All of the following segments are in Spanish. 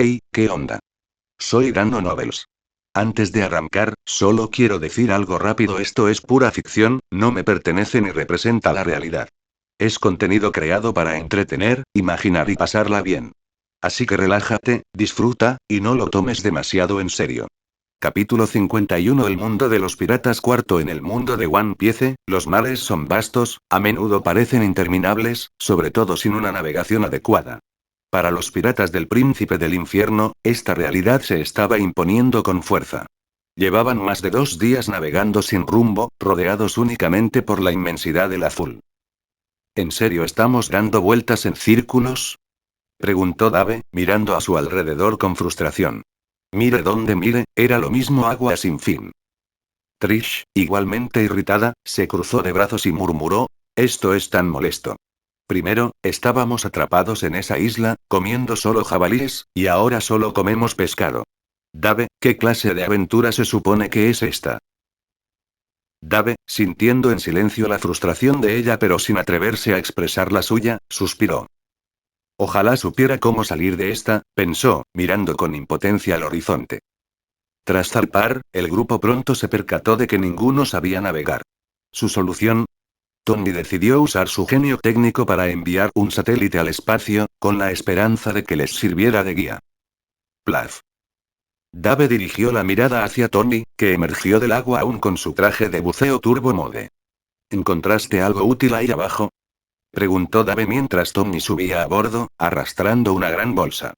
Hey, ¿qué onda? Soy Dano Nobles. Antes de arrancar, solo quiero decir algo rápido: esto es pura ficción, no me pertenece ni representa la realidad. Es contenido creado para entretener, imaginar y pasarla bien. Así que relájate, disfruta, y no lo tomes demasiado en serio. Capítulo 51. El mundo de los piratas. Cuarto. En el mundo de One Piece, los mares son vastos, a menudo parecen interminables, sobre todo sin una navegación adecuada. Para los piratas del Príncipe del Infierno, esta realidad se estaba imponiendo con fuerza. Llevaban más de 2 días navegando sin rumbo, rodeados únicamente por la inmensidad del azul. ¿En serio estamos dando vueltas en círculos?, preguntó Dave, mirando a su alrededor con frustración. Mire donde mire, era lo mismo agua sin fin. Trish, igualmente irritada, se cruzó de brazos y murmuró: «Esto es tan molesto. Primero, estábamos atrapados en esa isla, comiendo solo jabalíes, y ahora solo comemos pescado. Dave, ¿qué clase de aventura se supone que es esta?». Dave, sintiendo en silencio la frustración de ella pero sin atreverse a expresar la suya, suspiró. Ojalá supiera cómo salir de esta, pensó, mirando con impotencia al horizonte. Tras zarpar, el grupo pronto se percató de que ninguno sabía navegar. ¿Su solución? Tony decidió usar su genio técnico para enviar un satélite al espacio, con la esperanza de que les sirviera de guía. Plaf. Dave dirigió la mirada hacia Tony, que emergió del agua aún con su traje de buceo Turbo Mode. ¿Encontraste algo útil ahí abajo?, preguntó Dave mientras Tony subía a bordo, arrastrando una gran bolsa.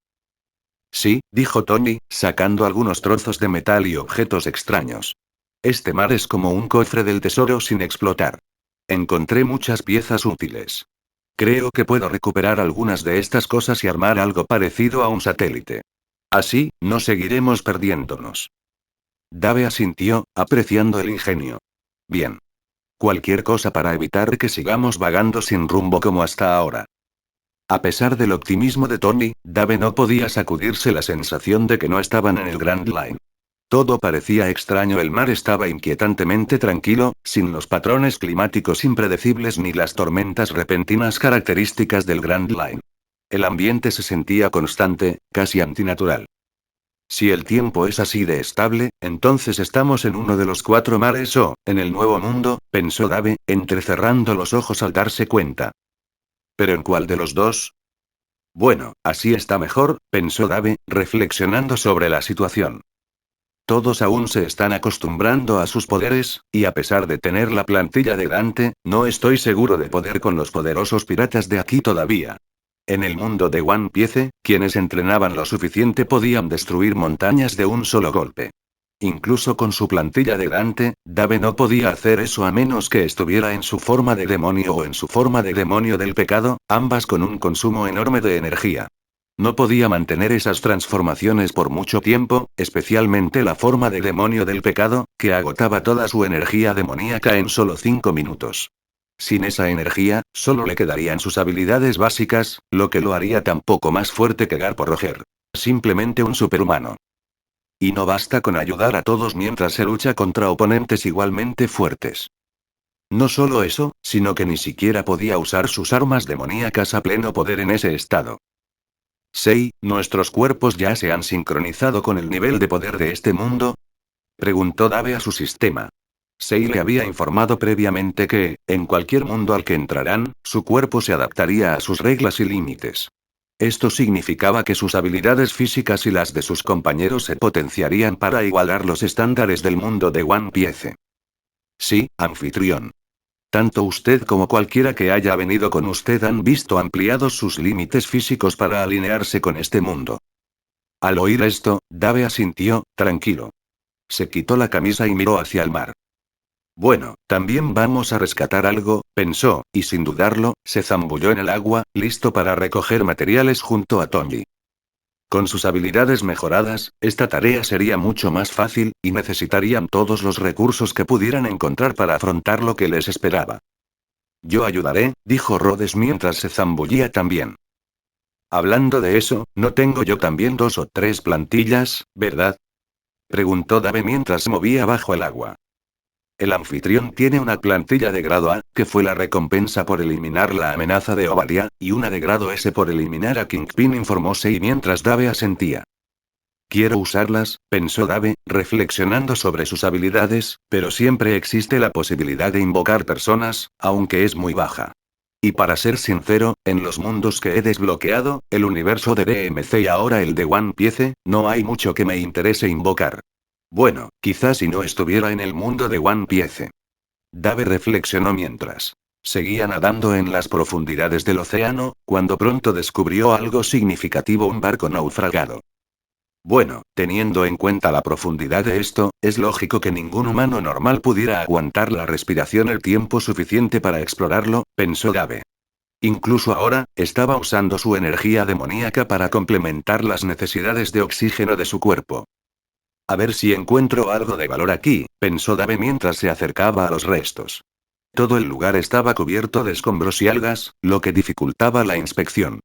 Sí, dijo Tony, sacando algunos trozos de metal y objetos extraños. Este mar es como un cofre del tesoro sin explotar. Encontré muchas piezas útiles. Creo que puedo recuperar algunas de estas cosas y armar algo parecido a un satélite. Así, no seguiremos perdiéndonos. Dave asintió, apreciando el ingenio. Bien. Cualquier cosa para evitar que sigamos vagando sin rumbo como hasta ahora. A pesar del optimismo de Tony, Dave no podía sacudirse la sensación de que no estaban en el Grand Line. Todo parecía extraño, el mar estaba inquietantemente tranquilo, sin los patrones climáticos impredecibles ni las tormentas repentinas características del Grand Line. El ambiente se sentía constante, casi antinatural. Si el tiempo es así de estable, entonces estamos en uno de los 4 mares o, en el Nuevo Mundo, pensó Dave, entrecerrando los ojos al darse cuenta. ¿Pero en cuál de los dos? Bueno, así está mejor, pensó Dave, reflexionando sobre la situación. Todos aún se están acostumbrando a sus poderes, y a pesar de tener la plantilla de Dante, no estoy seguro de poder con los poderosos piratas de aquí todavía. En el mundo de One Piece, quienes entrenaban lo suficiente podían destruir montañas de un solo golpe. Incluso con su plantilla de Dante, Dave no podía hacer eso a menos que estuviera en su forma de demonio o en su forma de demonio del pecado, ambas con un consumo enorme de energía. No podía mantener esas transformaciones por mucho tiempo, especialmente la forma de demonio del pecado, que agotaba toda su energía demoníaca en solo 5 minutos. Sin esa energía, solo le quedarían sus habilidades básicas, lo que lo haría tan poco más fuerte que Garp o Roger. Simplemente un superhumano. Y no basta con ayudar a todos mientras se lucha contra oponentes igualmente fuertes. No solo eso, sino que ni siquiera podía usar sus armas demoníacas a pleno poder en ese estado. «Sei, ¿nuestros cuerpos ya se han sincronizado con el nivel de poder de este mundo?», preguntó Dave a su sistema. Sei le había informado previamente que, en cualquier mundo al que entrarán, su cuerpo se adaptaría a sus reglas y límites. Esto significaba que sus habilidades físicas y las de sus compañeros se potenciarían para igualar los estándares del mundo de One Piece. Sí, anfitrión. Tanto usted como cualquiera que haya venido con usted han visto ampliados sus límites físicos para alinearse con este mundo. Al oír esto, Dave asintió, tranquilo. Se quitó la camisa y miró hacia el mar. Bueno, también vamos a rescatar algo, pensó, y sin dudarlo, se zambulló en el agua, listo para recoger materiales junto a Tony. Con sus habilidades mejoradas, esta tarea sería mucho más fácil, y necesitarían todos los recursos que pudieran encontrar para afrontar lo que les esperaba. Yo ayudaré, dijo Rhodes mientras se zambullía también. Hablando de eso, ¿no tengo yo también 2 o 3 plantillas, verdad?, preguntó Dave mientras se movía bajo el agua. El anfitrión tiene una plantilla de grado A, que fue la recompensa por eliminar la amenaza de Ovalia, y una de grado S por eliminar a Kingpin, informó Sei mientras Dave asentía. Quiero usarlas, pensó Dave, reflexionando sobre sus habilidades, pero siempre existe la posibilidad de invocar personas, aunque es muy baja. Y para ser sincero, en los mundos que he desbloqueado, el universo de DMC y ahora el de One Piece, no hay mucho que me interese invocar. Bueno, quizás si no estuviera en el mundo de One Piece. Dave reflexionó mientras seguía nadando en las profundidades del océano, cuando pronto descubrió algo significativo: un barco naufragado. Bueno, teniendo en cuenta la profundidad de esto, es lógico que ningún humano normal pudiera aguantar la respiración el tiempo suficiente para explorarlo, pensó Dave. Incluso ahora, estaba usando su energía demoníaca para complementar las necesidades de oxígeno de su cuerpo. A ver si encuentro algo de valor aquí, pensó Dave mientras se acercaba a los restos. Todo el lugar estaba cubierto de escombros y algas, lo que dificultaba la inspección.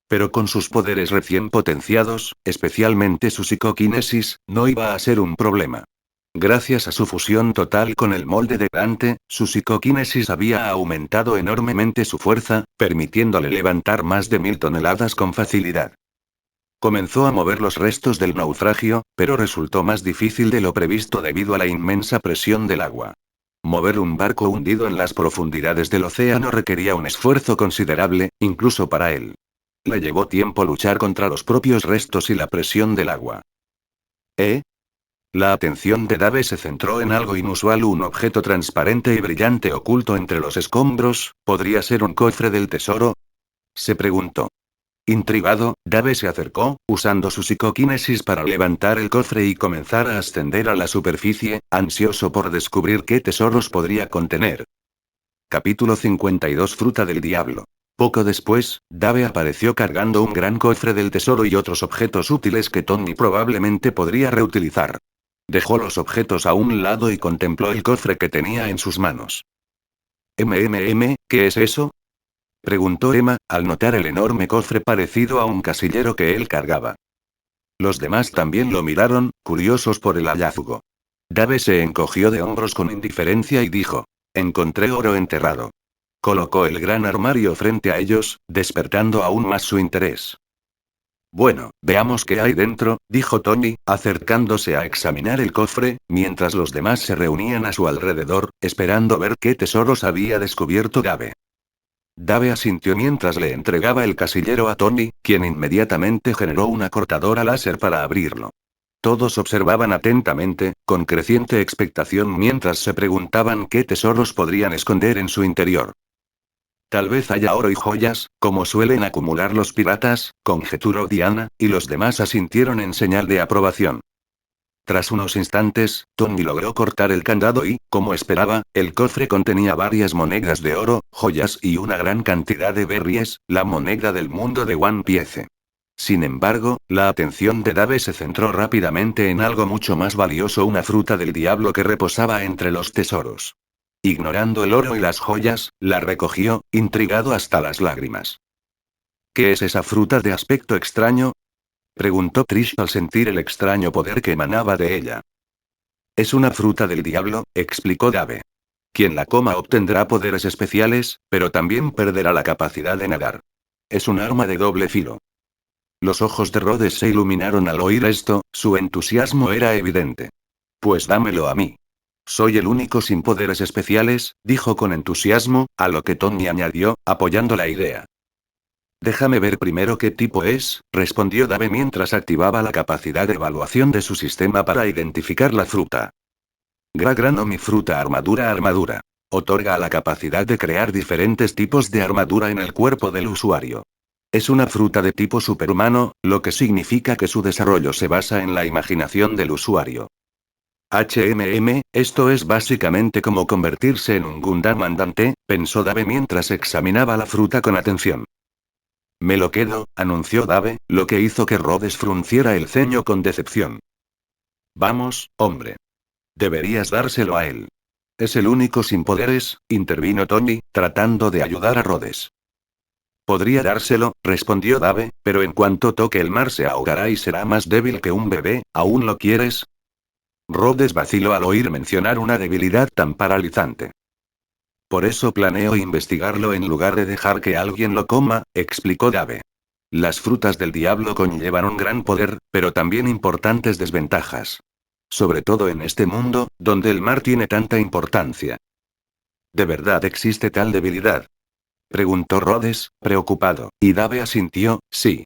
Pero con sus poderes recién potenciados, especialmente su psicoquinesis, no iba a ser un problema. Gracias a su fusión total con el molde de Dante, su psicoquinesis había aumentado enormemente su fuerza, permitiéndole levantar más de 1000 toneladas con facilidad. Comenzó a mover los restos del naufragio, pero resultó más difícil de lo previsto debido a la inmensa presión del agua. Mover un barco hundido en las profundidades del océano requería un esfuerzo considerable, incluso para él. Le llevó tiempo luchar contra los propios restos y la presión del agua. ¿Eh? La atención de Dave se centró en algo inusual: un objeto transparente y brillante oculto entre los escombros. ¿Podría ser un cofre del tesoro?, se preguntó. Intrigado, Dave se acercó, usando su psicoquinesis para levantar el cofre y comenzar a ascender a la superficie, ansioso por descubrir qué tesoros podría contener. Capítulo 52: Fruta del Diablo. Poco después, Dave apareció cargando un gran cofre del tesoro y otros objetos útiles que Tony probablemente podría reutilizar. Dejó los objetos a un lado y contempló el cofre que tenía en sus manos. ¿Qué es eso?, preguntó Emma, al notar el enorme cofre parecido a un casillero que él cargaba. Los demás también lo miraron, curiosos por el hallazgo. Dave se encogió de hombros con indiferencia y dijo: encontré oro enterrado. Colocó el gran armario frente a ellos, despertando aún más su interés. Bueno, veamos qué hay dentro, dijo Tony, acercándose a examinar el cofre, mientras los demás se reunían a su alrededor, esperando ver qué tesoros había descubierto Dave. Dave asintió mientras le entregaba el casillero a Tony, quien inmediatamente generó una cortadora láser para abrirlo. Todos observaban atentamente, con creciente expectación mientras se preguntaban qué tesoros podrían esconder en su interior. Tal vez haya oro y joyas, como suelen acumular los piratas, conjeturó Diana, y los demás asintieron en señal de aprobación. Tras unos instantes, Tony logró cortar el candado y, como esperaba, el cofre contenía varias monedas de oro, joyas y una gran cantidad de berries, la moneda del mundo de One Piece. Sin embargo, la atención de Dave se centró rápidamente en algo mucho más valioso: una fruta del diablo que reposaba entre los tesoros. Ignorando el oro y las joyas, la recogió, intrigado hasta las lágrimas. ¿Qué es esa fruta de aspecto extraño?, preguntó Trish al sentir el extraño poder que emanaba de ella. Es una fruta del diablo, explicó Dave. Quien la coma obtendrá poderes especiales, pero también perderá la capacidad de nadar. Es un arma de doble filo. Los ojos de Rhodes se iluminaron al oír esto, su entusiasmo era evidente. Pues dámelo a mí. Soy el único sin poderes especiales, dijo con entusiasmo, a lo que Tony añadió, apoyando la idea. Déjame ver primero qué tipo es, respondió Dave mientras activaba la capacidad de evaluación de su sistema para identificar la fruta. Grano mi fruta armadura. Otorga la capacidad de crear diferentes tipos de armadura en el cuerpo del usuario. Es una fruta de tipo superhumano, lo que significa que su desarrollo se basa en la imaginación del usuario. Esto es básicamente como convertirse en un Gundam andante, pensó Dave mientras examinaba la fruta con atención. Me lo quedo, anunció Dave, lo que hizo que Rhodes frunciera el ceño con decepción. Vamos, hombre. Deberías dárselo a él. Es el único sin poderes, intervino Tony, tratando de ayudar a Rhodes. Podría dárselo, respondió Dave, pero en cuanto toque el mar se ahogará y será más débil que un bebé. ¿Aún lo quieres? Rhodes vaciló al oír mencionar una debilidad tan paralizante. Por eso planeo investigarlo en lugar de dejar que alguien lo coma, explicó Dave. Las frutas del diablo conllevan un gran poder, pero también importantes desventajas. Sobre todo en este mundo, donde el mar tiene tanta importancia. ¿De verdad existe tal debilidad? Preguntó Rhodes, preocupado, y Dave asintió, sí.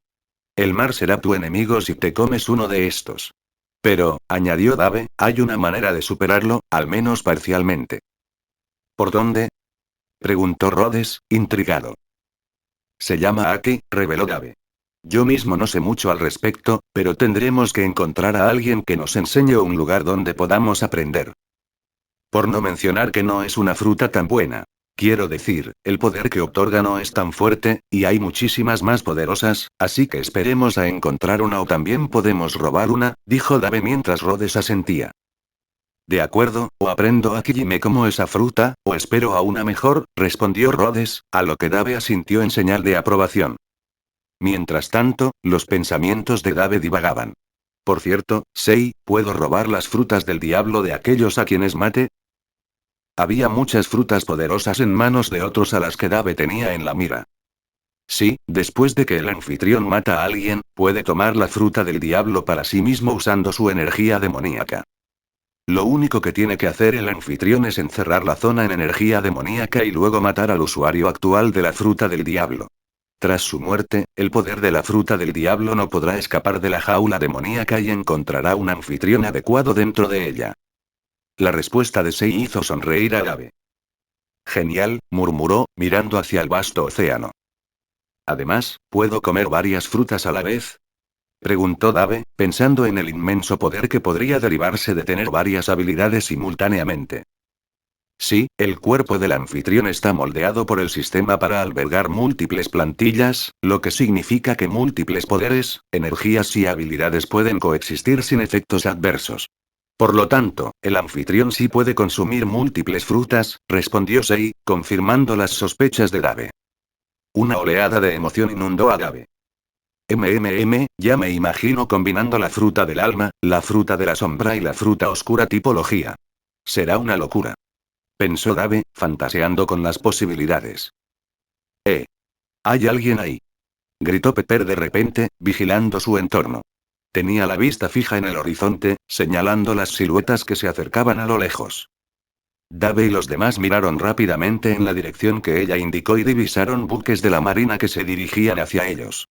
El mar será tu enemigo si te comes uno de estos. Pero, añadió Dave, hay una manera de superarlo, al menos parcialmente. ¿Por dónde? Preguntó Rhodes, intrigado. Se llama Aki, reveló Dave. Yo mismo no sé mucho al respecto, pero tendremos que encontrar a alguien que nos enseñe un lugar donde podamos aprender. Por no mencionar que no es una fruta tan buena. Quiero decir, el poder que otorga no es tan fuerte, y hay muchísimas más poderosas, así que esperemos a encontrar una o también podemos robar una, dijo Dave mientras Rhodes asentía. De acuerdo, o aprendo aquí y me como esa fruta, o espero a una mejor, respondió Rhodes, a lo que Dave asintió en señal de aprobación. Mientras tanto, los pensamientos de Dave divagaban. Por cierto, Sei, ¿puedo robar las frutas del diablo de aquellos a quienes mate? Había muchas frutas poderosas en manos de otros a las que Dave tenía en la mira. Sí, después de que el anfitrión mata a alguien, puede tomar la fruta del diablo para sí mismo usando su energía demoníaca. Lo único que tiene que hacer el anfitrión es encerrar la zona en energía demoníaca y luego matar al usuario actual de la fruta del diablo. Tras su muerte, el poder de la fruta del diablo no podrá escapar de la jaula demoníaca y encontrará un anfitrión adecuado dentro de ella. La respuesta de Sei hizo sonreír a Dave. Genial, murmuró, mirando hacia el vasto océano. Además, ¿puedo comer varias frutas a la vez? Preguntó Dave, pensando en el inmenso poder que podría derivarse de tener varias habilidades simultáneamente. Sí, el cuerpo del anfitrión está moldeado por el sistema para albergar múltiples plantillas, lo que significa que múltiples poderes, energías y habilidades pueden coexistir sin efectos adversos. Por lo tanto, el anfitrión sí puede consumir múltiples frutas, respondió Sei, confirmando las sospechas de Dave. Una oleada de emoción inundó a Dave. Ya me imagino combinando la fruta del alma, la fruta de la sombra y la fruta oscura tipología. Será una locura. Pensó Dave, fantaseando con las posibilidades. ¿Hay alguien ahí? Gritó Pepper de repente, vigilando su entorno. Tenía la vista fija en el horizonte, señalando las siluetas que se acercaban a lo lejos. Dave y los demás miraron rápidamente en la dirección que ella indicó y divisaron buques de la marina que se dirigían hacia ellos.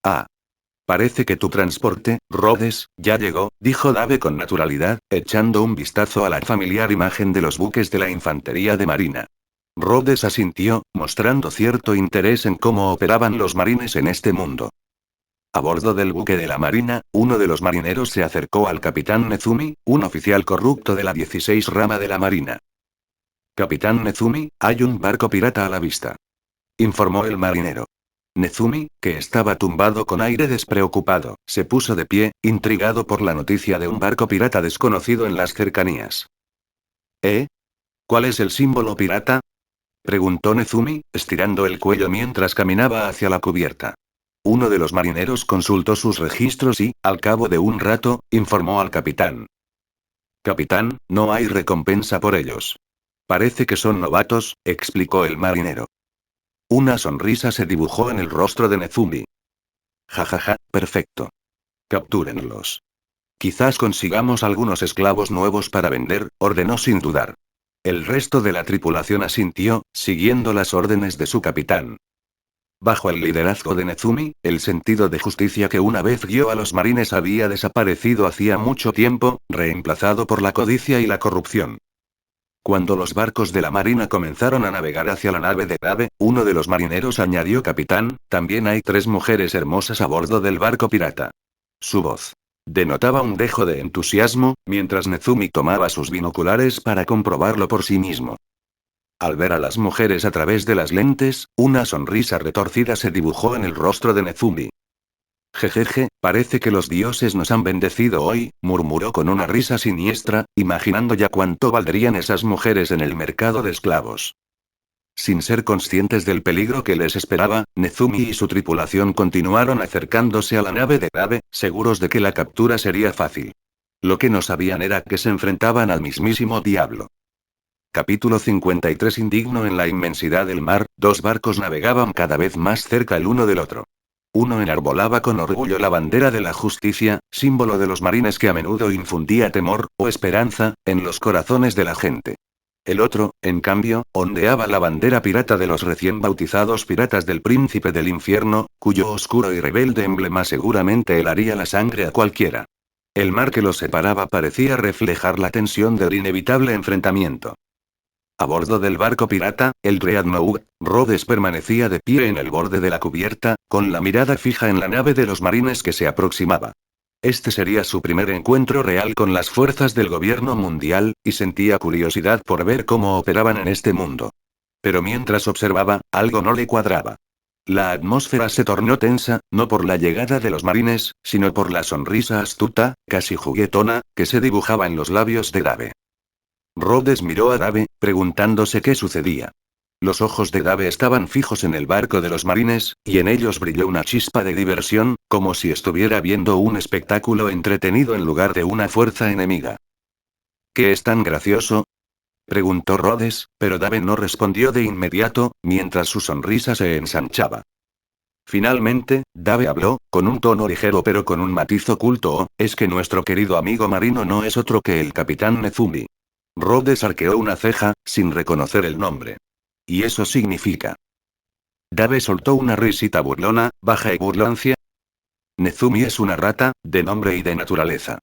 Ah. Parece que tu transporte, Rhodes, ya llegó, dijo Dave con naturalidad, echando un vistazo a la familiar imagen de los buques de la infantería de marina. Rhodes asintió, mostrando cierto interés en cómo operaban los marines en este mundo. A bordo del buque de la marina, uno de los marineros se acercó al capitán Nezumi, un oficial corrupto de la 16 rama de la marina. Capitán Nezumi, hay un barco pirata a la vista. Informó el marinero. Nezumi, que estaba tumbado con aire despreocupado, se puso de pie, intrigado por la noticia de un barco pirata desconocido en las cercanías. ¿Cuál es el símbolo pirata? Preguntó Nezumi, estirando el cuello mientras caminaba hacia la cubierta. Uno de los marineros consultó sus registros y, al cabo de un rato, informó al capitán. Capitán, no hay recompensa por ellos. Parece que son novatos, explicó el marinero. Una sonrisa se dibujó en el rostro de Nezumi. Jajaja, perfecto. Captúrenlos. Quizás consigamos algunos esclavos nuevos para vender, ordenó sin dudar. El resto de la tripulación asintió, siguiendo las órdenes de su capitán. Bajo el liderazgo de Nezumi, el sentido de justicia que una vez guió a los marines había desaparecido hacía mucho tiempo, reemplazado por la codicia y la corrupción. Cuando los barcos de la marina comenzaron a navegar hacia la nave de Dave, uno de los marineros añadió: capitán, también hay 3 mujeres hermosas a bordo del barco pirata. Su voz denotaba un dejo de entusiasmo, mientras Nezumi tomaba sus binoculares para comprobarlo por sí mismo. Al ver a las mujeres a través de las lentes, una sonrisa retorcida se dibujó en el rostro de Nezumi. Jejeje, parece que los dioses nos han bendecido hoy, murmuró con una risa siniestra, imaginando ya cuánto valdrían esas mujeres en el mercado de esclavos. Sin ser conscientes del peligro que les esperaba, Nezumi y su tripulación continuaron acercándose a la nave de Dave, seguros de que la captura sería fácil. Lo que no sabían era que se enfrentaban al mismísimo diablo. Capítulo 53. Indigno en la inmensidad del mar, 2 barcos navegaban cada vez más cerca el uno del otro. Uno enarbolaba con orgullo la bandera de la justicia, símbolo de los marines que a menudo infundía temor, o esperanza, en los corazones de la gente. El otro, en cambio, ondeaba la bandera pirata de los recién bautizados piratas del Príncipe del Infierno, cuyo oscuro y rebelde emblema seguramente helaría la sangre a cualquiera. El mar que los separaba parecía reflejar la tensión del inevitable enfrentamiento. A bordo del barco pirata, el Dreadnought, Rhodes permanecía de pie en el borde de la cubierta, con la mirada fija en la nave de los marines que se aproximaba. Este sería su primer encuentro real con las fuerzas del gobierno mundial, y sentía curiosidad por ver cómo operaban en este mundo. Pero mientras observaba, algo no le cuadraba. La atmósfera se tornó tensa, no por la llegada de los marines, sino por la sonrisa astuta, casi juguetona, que se dibujaba en los labios de Dave. Rhodes miró a Dave, preguntándose qué sucedía. Los ojos de Dave estaban fijos en el barco de los marines, y en ellos brilló una chispa de diversión, como si estuviera viendo un espectáculo entretenido en lugar de una fuerza enemiga. ¿Qué es tan gracioso?, preguntó Rhodes, pero Dave no respondió de inmediato, mientras su sonrisa se ensanchaba. Finalmente, Dave habló, con un tono ligero pero con un matiz oculto: es que nuestro querido amigo marino no es otro que el capitán Nezumi. Rhodes arqueó una ceja, sin reconocer el nombre. ¿Y eso significa? Dave soltó una risita burlona, baja y burlancia. Nezumi es una rata, de nombre y de naturaleza.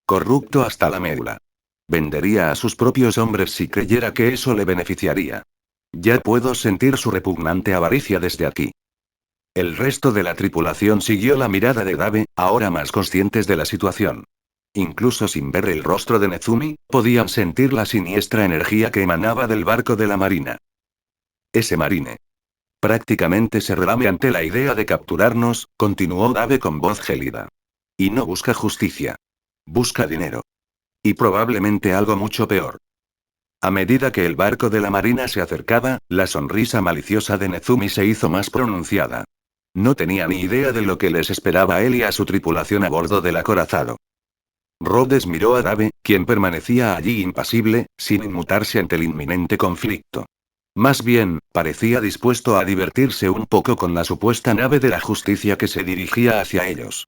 Corrupto hasta la médula. Vendería a sus propios hombres si creyera que eso le beneficiaría. Ya puedo sentir su repugnante avaricia desde aquí. El resto de la tripulación siguió la mirada de Dave, ahora más conscientes de la situación. Incluso sin ver el rostro de Nezumi, podían sentir la siniestra energía que emanaba del barco de la marina. Ese marine. Prácticamente se relame ante la idea de capturarnos, continuó Dave con voz gélida. Y no busca justicia. Busca dinero. Y probablemente algo mucho peor. A medida que el barco de la marina se acercaba, la sonrisa maliciosa de Nezumi se hizo más pronunciada. No tenía ni idea de lo que les esperaba a él y a su tripulación a bordo del acorazado. Rhodes miró a Dave, quien permanecía allí impasible, sin inmutarse ante el inminente conflicto. Más bien, parecía dispuesto a divertirse un poco con la supuesta nave de la justicia que se dirigía hacia ellos.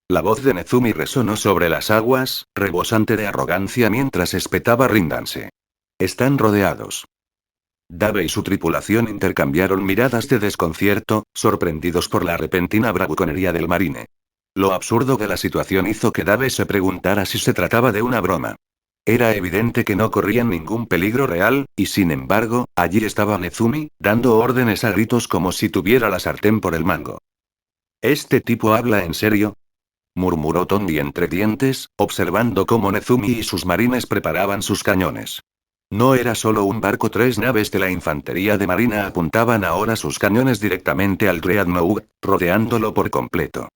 La voz de Nezumi resonó sobre las aguas, rebosante de arrogancia mientras espetaba: ríndanse. Están rodeados. Dave y su tripulación intercambiaron miradas de desconcierto, sorprendidos por la repentina bravuconería del marine. Lo absurdo de la situación hizo que Dave se preguntara si se trataba de una broma. Era evidente que no corrían ningún peligro real, y sin embargo, allí estaba Nezumi, dando órdenes a gritos como si tuviera la sartén por el mango. ¿Este tipo habla en serio?, murmuró Tony entre dientes, observando cómo Nezumi y sus marines preparaban sus cañones. No era solo un barco, 3 naves de la infantería de marina apuntaban ahora sus cañones directamente al Dreadnought, rodeándolo por completo.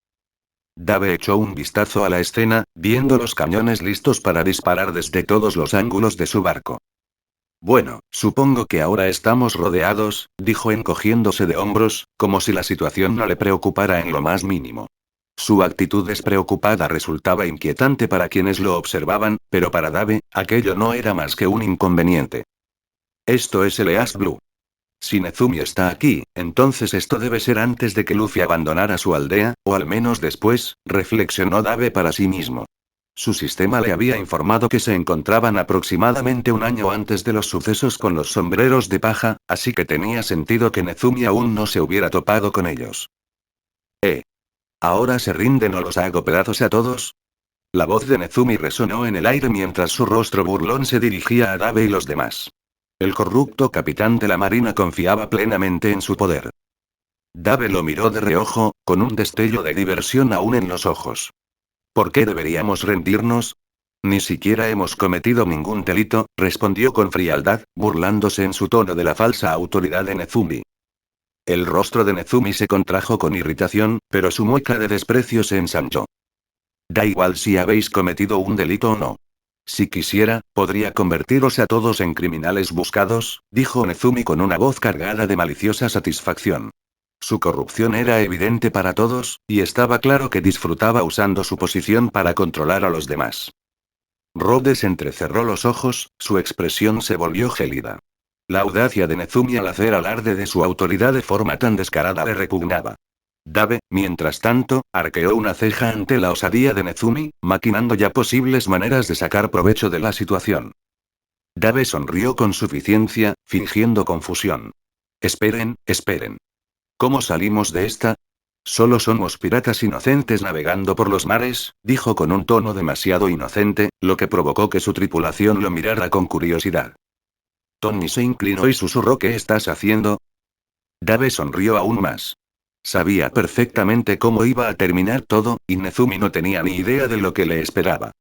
Dave echó un vistazo a la escena, viendo los cañones listos para disparar desde todos los ángulos de su barco. Bueno, supongo que ahora estamos rodeados, dijo encogiéndose de hombros, como si la situación no le preocupara en lo más mínimo. Su actitud despreocupada resultaba inquietante para quienes lo observaban, pero para Dave, aquello no era más que un inconveniente. Esto es el East Blue. Si Nezumi está aquí, entonces esto debe ser antes de que Luffy abandonara su aldea, o al menos después, reflexionó Dave para sí mismo. Su sistema le había informado que se encontraban aproximadamente un año antes de los sucesos con los sombreros de paja, así que tenía sentido que Nezumi aún no se hubiera topado con ellos. ¿Ahora se rinden o los hago pedazos a todos? La voz de Nezumi resonó en el aire mientras su rostro burlón se dirigía a Dave y los demás. El corrupto capitán de la marina confiaba plenamente en su poder. Dave lo miró de reojo, con un destello de diversión aún en los ojos. ¿Por qué deberíamos rendirnos? Ni siquiera hemos cometido ningún delito, respondió con frialdad, burlándose en su tono de la falsa autoridad de Nezumi. El rostro de Nezumi se contrajo con irritación, pero su mueca de desprecio se ensanchó. Da igual si habéis cometido un delito o no. Si quisiera, podría convertiros a todos en criminales buscados, dijo Nezumi con una voz cargada de maliciosa satisfacción. Su corrupción era evidente para todos, y estaba claro que disfrutaba usando su posición para controlar a los demás. Rhodes entrecerró los ojos, su expresión se volvió gélida. La audacia de Nezumi al hacer alarde de su autoridad de forma tan descarada le repugnaba. Dave, mientras tanto, arqueó una ceja ante la osadía de Nezumi, maquinando ya posibles maneras de sacar provecho de la situación. Dave sonrió con suficiencia, fingiendo confusión. Esperen, esperen. ¿Cómo salimos de esta? Solo somos piratas inocentes navegando por los mares, dijo con un tono demasiado inocente, lo que provocó que su tripulación lo mirara con curiosidad. Tony se inclinó y susurró: ¿qué estás haciendo? Dave sonrió aún más. Sabía perfectamente cómo iba a terminar todo, y Nezumi no tenía ni idea de lo que le esperaba.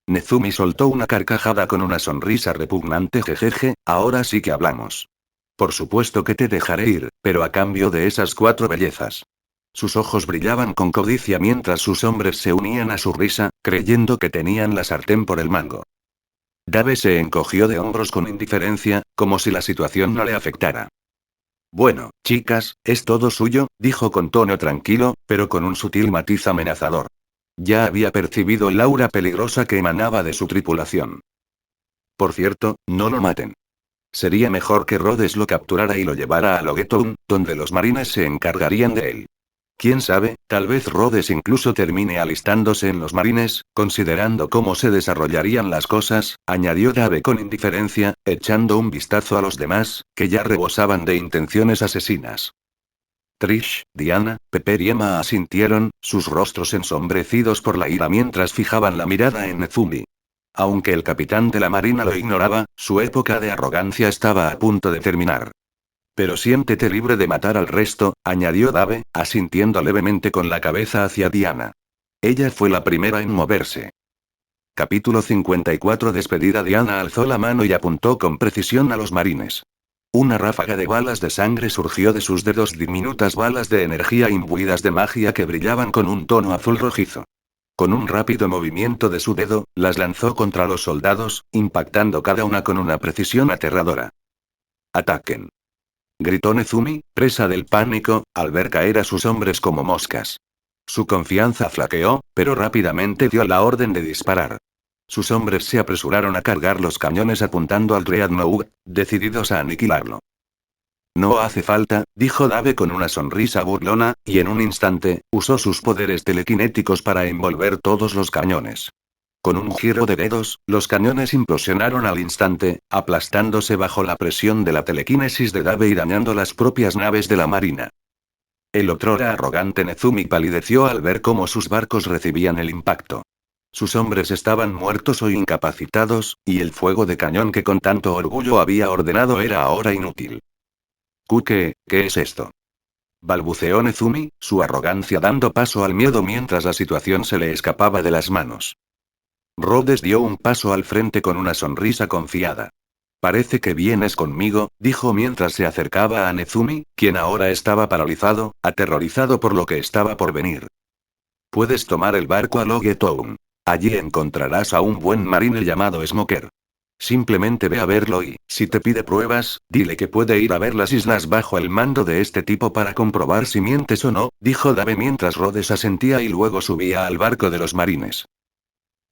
Nezumi soltó una carcajada con una sonrisa repugnante. Jejeje, ahora sí que hablamos. Por supuesto que te dejaré ir, pero a cambio de esas 4 bellezas. Sus ojos brillaban con codicia mientras sus hombres se unían a su risa, creyendo que tenían la sartén por el mango. Dave se encogió de hombros con indiferencia, como si la situación no le afectara. Bueno, chicas, es todo suyo, dijo con tono tranquilo, pero con un sutil matiz amenazador. Ya había percibido el aura peligrosa que emanaba de su tripulación. Por cierto, no lo maten. Sería mejor que Rhodes lo capturara y lo llevara a Loguetown, donde los marines se encargarían de él. Quién sabe, tal vez Rhodes incluso termine alistándose en los marines, considerando cómo se desarrollarían las cosas, añadió Dave con indiferencia, echando un vistazo a los demás, que ya rebosaban de intenciones asesinas. Trish, Diana, Pepper y Emma asintieron, sus rostros ensombrecidos por la ira mientras fijaban la mirada en Nezumi. Aunque el capitán de la marina lo ignoraba, su época de arrogancia estaba a punto de terminar. Pero siéntete libre de matar al resto, añadió Dave, asintiendo levemente con la cabeza hacia Diana. Ella fue la primera en moverse. Capítulo 54. Despedida. Diana alzó la mano y apuntó con precisión a los marines. Una ráfaga de balas de sangre surgió de sus dedos, diminutas balas de energía imbuidas de magia que brillaban con un tono azul rojizo. Con un rápido movimiento de su dedo, las lanzó contra los soldados, impactando cada una con una precisión aterradora. ¡Ataquen!, gritó Nezumi, presa del pánico, al ver caer a sus hombres como moscas. Su confianza flaqueó, pero rápidamente dio la orden de disparar. Sus hombres se apresuraron a cargar los cañones apuntando al Dreadnought, decididos a aniquilarlo. No hace falta, dijo Dave con una sonrisa burlona, y en un instante, usó sus poderes telequinéticos para envolver todos los cañones. Con un giro de dedos, los cañones implosionaron al instante, aplastándose bajo la presión de la telequinesis de Dave y dañando las propias naves de la marina. El otrora arrogante Nezumi palideció al ver cómo sus barcos recibían el impacto. Sus hombres estaban muertos o incapacitados, y el fuego de cañón que con tanto orgullo había ordenado era ahora inútil. ¿Qué es esto?, balbuceó Nezumi, su arrogancia dando paso al miedo mientras la situación se le escapaba de las manos. Rhodes dio un paso al frente con una sonrisa confiada. Parece que vienes conmigo, dijo mientras se acercaba a Nezumi, quien ahora estaba paralizado, aterrorizado por lo que estaba por venir. Puedes tomar el barco a Loguetown. Allí encontrarás a un buen marine llamado Smoker. Simplemente ve a verlo y, si te pide pruebas, dile que puede ir a ver las islas bajo el mando de este tipo para comprobar si mientes o no, dijo Dave mientras Rhodes asentía y luego subía al barco de los marines.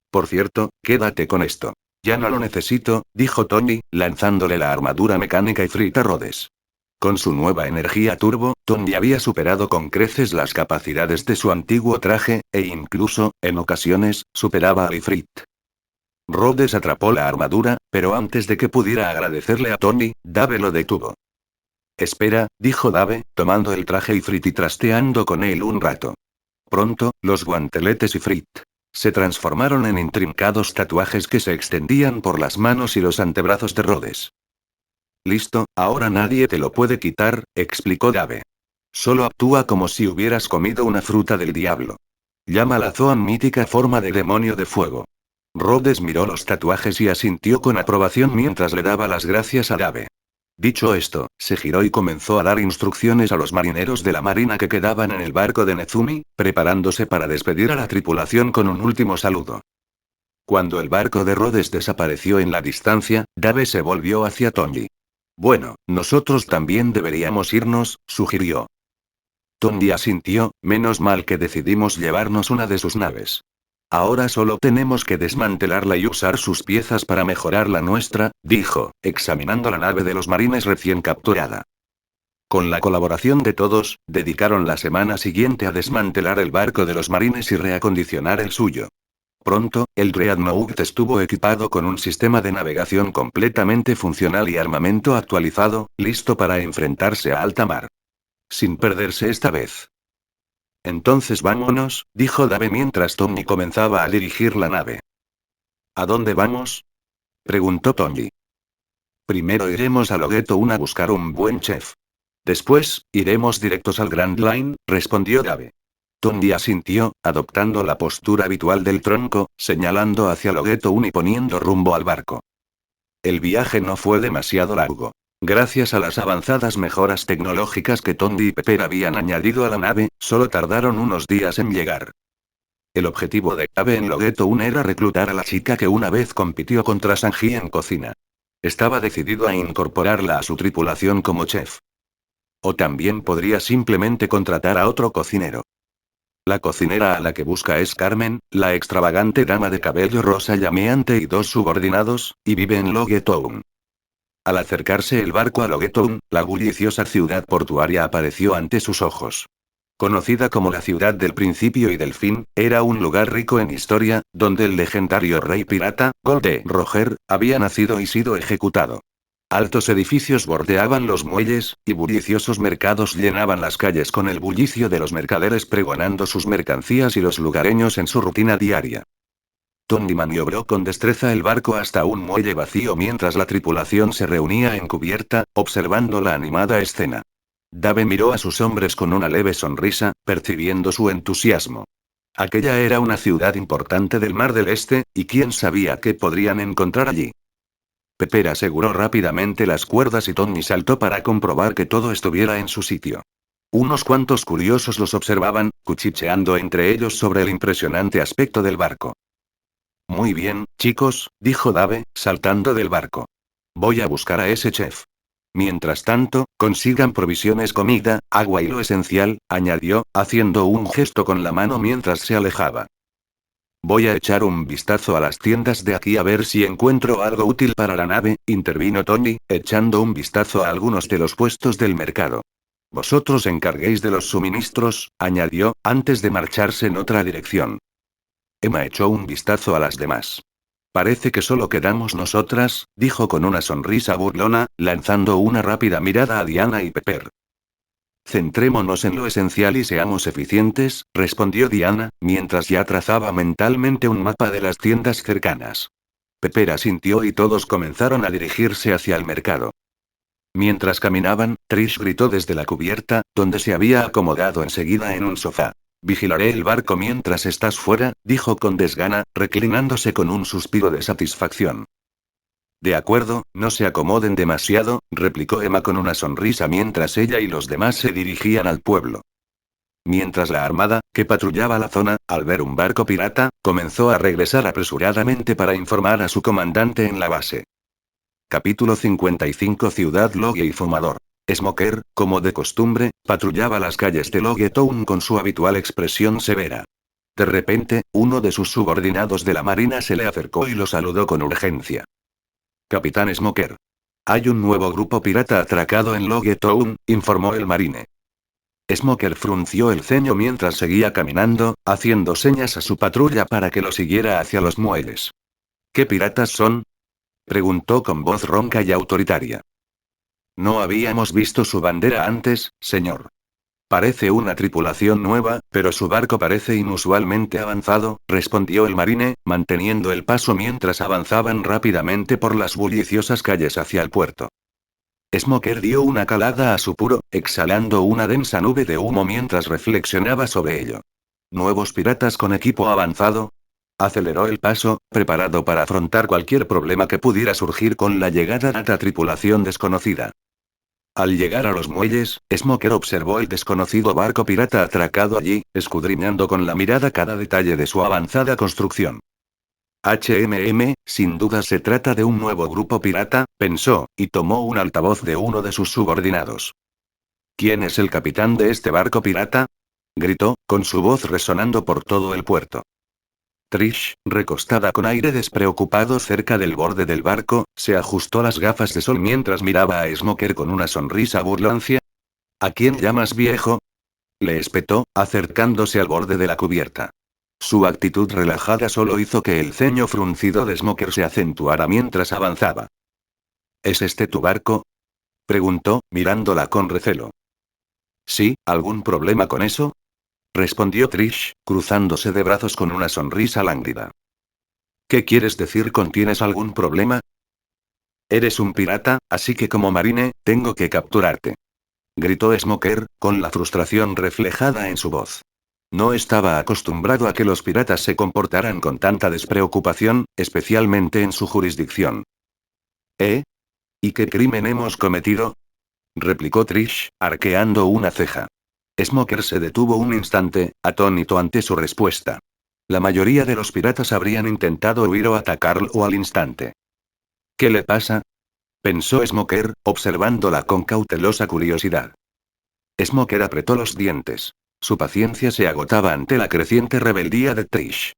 Por cierto, quédate con esto. Ya no lo necesito, dijo Tony, lanzándole la armadura mecánica Ifrit a Rhodes. Con su nueva energía turbo, Tony había superado con creces las capacidades de su antiguo traje, e incluso, en ocasiones, superaba a Ifrit. Rhodes atrapó la armadura, pero antes de que pudiera agradecerle a Tony, Dave lo detuvo. Espera, dijo Dave, tomando el traje Ifrit y trasteando con él un rato. Pronto, los guanteletes Ifrit se transformaron en intrincados tatuajes que se extendían por las manos y los antebrazos de Rhodes. Listo, ahora nadie te lo puede quitar, explicó Dave. Solo actúa como si hubieras comido una fruta del diablo. Llama la Zoan mítica forma de demonio de fuego. Rhodes miró los tatuajes y asintió con aprobación mientras le daba las gracias a Dave. Dicho esto, se giró y comenzó a dar instrucciones a los marineros de la marina que quedaban en el barco de Nezumi, preparándose para despedir a la tripulación con un último saludo. Cuando el barco de Rhodes desapareció en la distancia, Dave se volvió hacia Tony. Bueno, nosotros también deberíamos irnos, sugirió. Tony asintió, menos mal que decidimos llevarnos una de sus naves. Ahora solo tenemos que desmantelarla y usar sus piezas para mejorar la nuestra, dijo, examinando la nave de los marines recién capturada. Con la colaboración de todos, dedicaron la semana siguiente a desmantelar el barco de los marines y reacondicionar el suyo. Pronto, el Dreadnought estuvo equipado con un sistema de navegación completamente funcional y armamento actualizado, listo para enfrentarse a alta mar. Sin perderse esta vez. Entonces vámonos, dijo Dave mientras Tony comenzaba a dirigir la nave. ¿A dónde vamos? Preguntó Tony. Primero iremos a Logueto a buscar un buen chef. Después, iremos directos al Grand Line, respondió Dave. Tony asintió, adoptando la postura habitual del tronco, señalando hacia Logueto y poniendo rumbo al barco. El viaje no fue demasiado largo. Gracias a las avanzadas mejoras tecnológicas que Tony y Pepper habían añadido a la nave, solo tardaron unos días en llegar. El objetivo de Dave en Logueto era reclutar a la chica que una vez compitió contra Sanji en cocina. Estaba decidido a incorporarla a su tripulación como chef. O también podría simplemente contratar a otro cocinero. La cocinera a la que busca es Carmen, la extravagante dama de cabello rosa llameante y 2 subordinados, y vive en Loguetown. Al acercarse el barco a Loguetown, la bulliciosa ciudad portuaria apareció ante sus ojos. Conocida como la ciudad del principio y del fin, era un lugar rico en historia, donde el legendario rey pirata, Gold Roger, había nacido y sido ejecutado. Altos edificios bordeaban los muelles, y bulliciosos mercados llenaban las calles con el bullicio de los mercaderes pregonando sus mercancías y los lugareños en su rutina diaria. Tony maniobró con destreza el barco hasta un muelle vacío mientras la tripulación se reunía en cubierta, observando la animada escena. Dave miró a sus hombres con una leve sonrisa, percibiendo su entusiasmo. Aquella era una ciudad importante del Mar del Este, y quién sabía qué podrían encontrar allí. Pepper aseguró rápidamente las cuerdas y Tony saltó para comprobar que todo estuviera en su sitio. Unos cuantos curiosos los observaban, cuchicheando entre ellos sobre el impresionante aspecto del barco. Muy bien, chicos, dijo Dave, saltando del barco. Voy a buscar a ese chef. Mientras tanto, consigan provisiones, comida, agua y lo esencial, añadió, haciendo un gesto con la mano mientras se alejaba. Voy a echar un vistazo a las tiendas de aquí a ver si encuentro algo útil para la nave, intervino Tony, echando un vistazo a algunos de los puestos del mercado. Vosotros encarguéis de los suministros, añadió, antes de marcharse en otra dirección. Emma echó un vistazo a las demás. Parece que solo quedamos nosotras, dijo con una sonrisa burlona, lanzando una rápida mirada a Diana y Pepper. Centrémonos en lo esencial y seamos eficientes, respondió Diana, mientras ya trazaba mentalmente un mapa de las tiendas cercanas. Pepper asintió y todos comenzaron a dirigirse hacia el mercado. Mientras caminaban, Trish gritó desde la cubierta, donde se había acomodado enseguida en un sofá. Vigilaré el barco mientras estás fuera, dijo con desgana, reclinándose con un suspiro de satisfacción. De acuerdo, no se acomoden demasiado, replicó Emma con una sonrisa mientras ella y los demás se dirigían al pueblo. Mientras la armada, que patrullaba la zona, al ver un barco pirata, comenzó a regresar apresuradamente para informar a su comandante en la base. Capítulo 55 Ciudad Logue y Fumador. Smoker, como de costumbre, patrullaba las calles de Loguetown con su habitual expresión severa. De repente, uno de sus subordinados de la marina se le acercó y lo saludó con urgencia. Capitán Smoker. Hay un nuevo grupo pirata atracado en Loguetown, informó el marine. Smoker frunció el ceño mientras seguía caminando, haciendo señas a su patrulla para que lo siguiera hacia los muelles. ¿Qué piratas son? Preguntó con voz ronca y autoritaria. No habíamos visto su bandera antes, señor. Parece una tripulación nueva, pero su barco parece inusualmente avanzado, respondió el marine, manteniendo el paso mientras avanzaban rápidamente por las bulliciosas calles hacia el puerto. Smoker dio una calada a su puro, exhalando una densa nube de humo mientras reflexionaba sobre ello. ¿Nuevos piratas con equipo avanzado? Aceleró el paso, preparado para afrontar cualquier problema que pudiera surgir con la llegada de la tripulación desconocida. Al llegar a los muelles, Smoker observó el desconocido barco pirata atracado allí, escudriñando con la mirada cada detalle de su avanzada construcción. Sin duda se trata de un nuevo grupo pirata, pensó, y tomó un altavoz de uno de sus subordinados. ¿Quién es el capitán de este barco pirata? Gritó, con su voz resonando por todo el puerto. Trish, recostada con aire despreocupado cerca del borde del barco, se ajustó las gafas de sol mientras miraba a Smoker con una sonrisa burlancia. ¿A quién llamas viejo? Le espetó, acercándose al borde de la cubierta. Su actitud relajada solo hizo que el ceño fruncido de Smoker se acentuara mientras avanzaba. ¿Es este tu barco? Preguntó, mirándola con recelo. Sí, ¿algún problema con eso? Respondió Trish, cruzándose de brazos con una sonrisa lánguida. ¿Qué quieres decir con tienes algún problema? Eres un pirata, así que como marine, tengo que capturarte. Gritó Smoker, con la frustración reflejada en su voz. No estaba acostumbrado a que los piratas se comportaran con tanta despreocupación, especialmente en su jurisdicción. ¿Eh? ¿Y qué crimen hemos cometido? Replicó Trish, arqueando una ceja. Smoker se detuvo un instante, atónito ante su respuesta. La mayoría de los piratas habrían intentado huir o atacarlo al instante. ¿Qué le pasa? Pensó Smoker, observándola con cautelosa curiosidad. Smoker apretó los dientes. Su paciencia se agotaba ante la creciente rebeldía de Trish.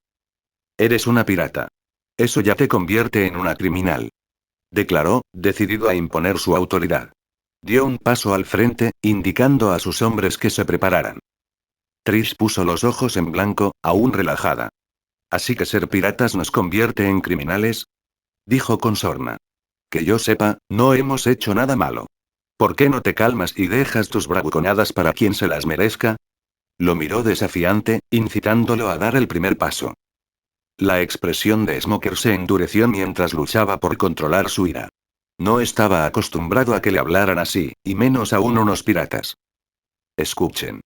Eres una pirata. Eso ya te convierte en una criminal. Declaró, decidido a imponer su autoridad. Dio un paso al frente, indicando a sus hombres que se prepararan. Trish puso los ojos en blanco, aún relajada. ¿Así que ser piratas nos convierte en criminales? Dijo con sorna. Que yo sepa, no hemos hecho nada malo. ¿Por qué no te calmas y dejas tus bravuconadas para quien se las merezca? Lo miró desafiante, incitándolo a dar el primer paso. La expresión de Smoker se endureció mientras luchaba por controlar su ira. No estaba acostumbrado a que le hablaran así, y menos aún unos piratas. Escuchen.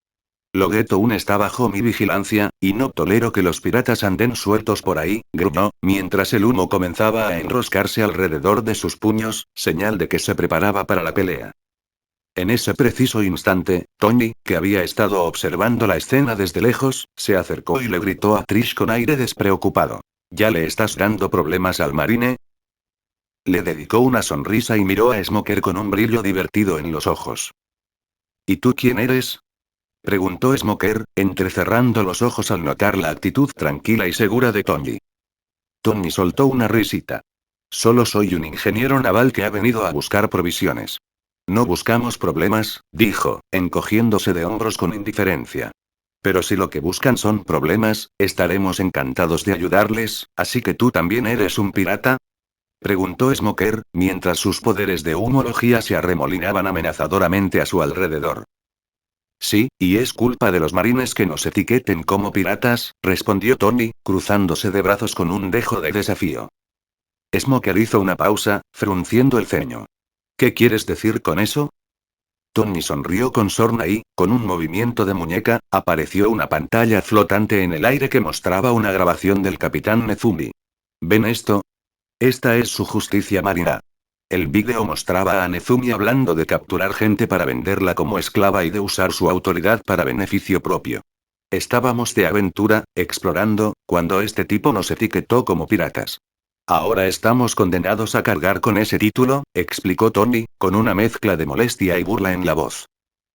Loguetown está bajo mi vigilancia, y no tolero que los piratas anden sueltos por ahí, gruñó, mientras el humo comenzaba a enroscarse alrededor de sus puños, señal de que se preparaba para la pelea. En ese preciso instante, Tony, que había estado observando la escena desde lejos, se acercó y le gritó a Trish con aire despreocupado. ¿Ya le estás dando problemas al marine? Le dedicó una sonrisa y miró a Smoker con un brillo divertido en los ojos. ¿Y tú quién eres? Preguntó Smoker, entrecerrando los ojos al notar la actitud tranquila y segura de Tony. Tony soltó una risita. Solo soy un ingeniero naval que ha venido a buscar provisiones. No buscamos problemas, dijo, encogiéndose de hombros con indiferencia. Pero si lo que buscan son problemas, estaremos encantados de ayudarles, ¿así que tú también eres un pirata? Preguntó Smoker, mientras sus poderes de humología se arremolinaban amenazadoramente a su alrededor. Sí, y es culpa de los marines que nos etiqueten como piratas, respondió Tony, cruzándose de brazos con un dejo de desafío. Smoker hizo una pausa, frunciendo el ceño. ¿Qué quieres decir con eso? Tony sonrió con sorna y, con un movimiento de muñeca, apareció una pantalla flotante en el aire que mostraba una grabación del capitán Nezumi. ¿Ven esto? Esta es su justicia marina. El vídeo mostraba a Nezumi hablando de capturar gente para venderla como esclava y de usar su autoridad para beneficio propio. Estábamos de aventura, explorando, cuando este tipo nos etiquetó como piratas. Ahora estamos condenados a cargar con ese título, explicó Tony, con una mezcla de molestia y burla en la voz.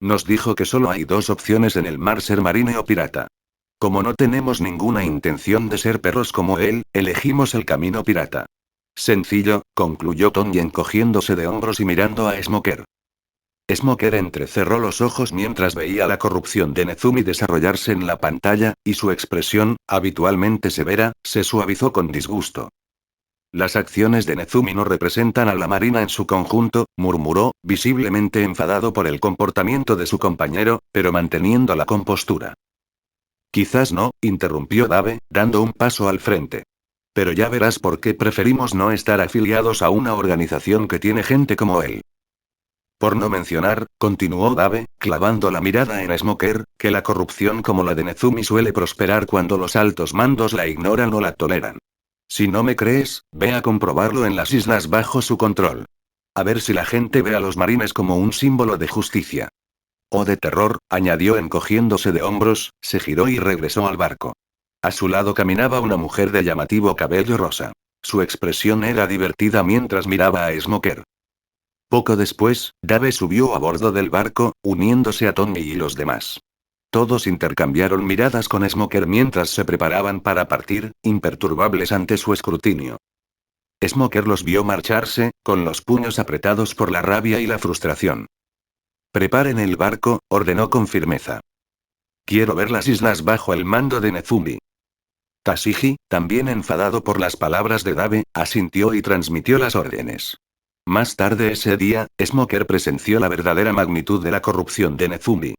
Nos dijo que solo hay dos opciones en el mar: ser marine o pirata. Como no tenemos ninguna intención de ser perros como él, elegimos el camino pirata. Sencillo, concluyó Tony encogiéndose de hombros y mirando a Smoker. Smoker entrecerró los ojos mientras veía la corrupción de Nezumi desarrollarse en la pantalla, y su expresión, habitualmente severa, se suavizó con disgusto. Las acciones de Nezumi no representan a la marina en su conjunto, murmuró, visiblemente enfadado por el comportamiento de su compañero, pero manteniendo la compostura. Quizás no, interrumpió Dave, dando un paso al frente. Pero ya verás por qué preferimos no estar afiliados a una organización que tiene gente como él. Por no mencionar, continuó Dave, clavando la mirada en Smoker, que la corrupción como la de Nezumi suele prosperar cuando los altos mandos la ignoran o la toleran. Si no me crees, ve a comprobarlo en las islas bajo su control. A ver si la gente ve a los marines como un símbolo de justicia. O de terror, añadió encogiéndose de hombros, se giró y regresó al barco. A su lado caminaba una mujer de llamativo cabello rosa. Su expresión era divertida mientras miraba a Smoker. Poco después, Dave subió a bordo del barco, uniéndose a Tony y los demás. Todos intercambiaron miradas con Smoker mientras se preparaban para partir, imperturbables ante su escrutinio. Smoker los vio marcharse, con los puños apretados por la rabia y la frustración. Preparen el barco, ordenó con firmeza. Quiero ver las islas bajo el mando de Nezumi. Tashigi, también enfadado por las palabras de Dave, asintió y transmitió las órdenes. Más tarde ese día, Smoker presenció la verdadera magnitud de la corrupción de Nezumi.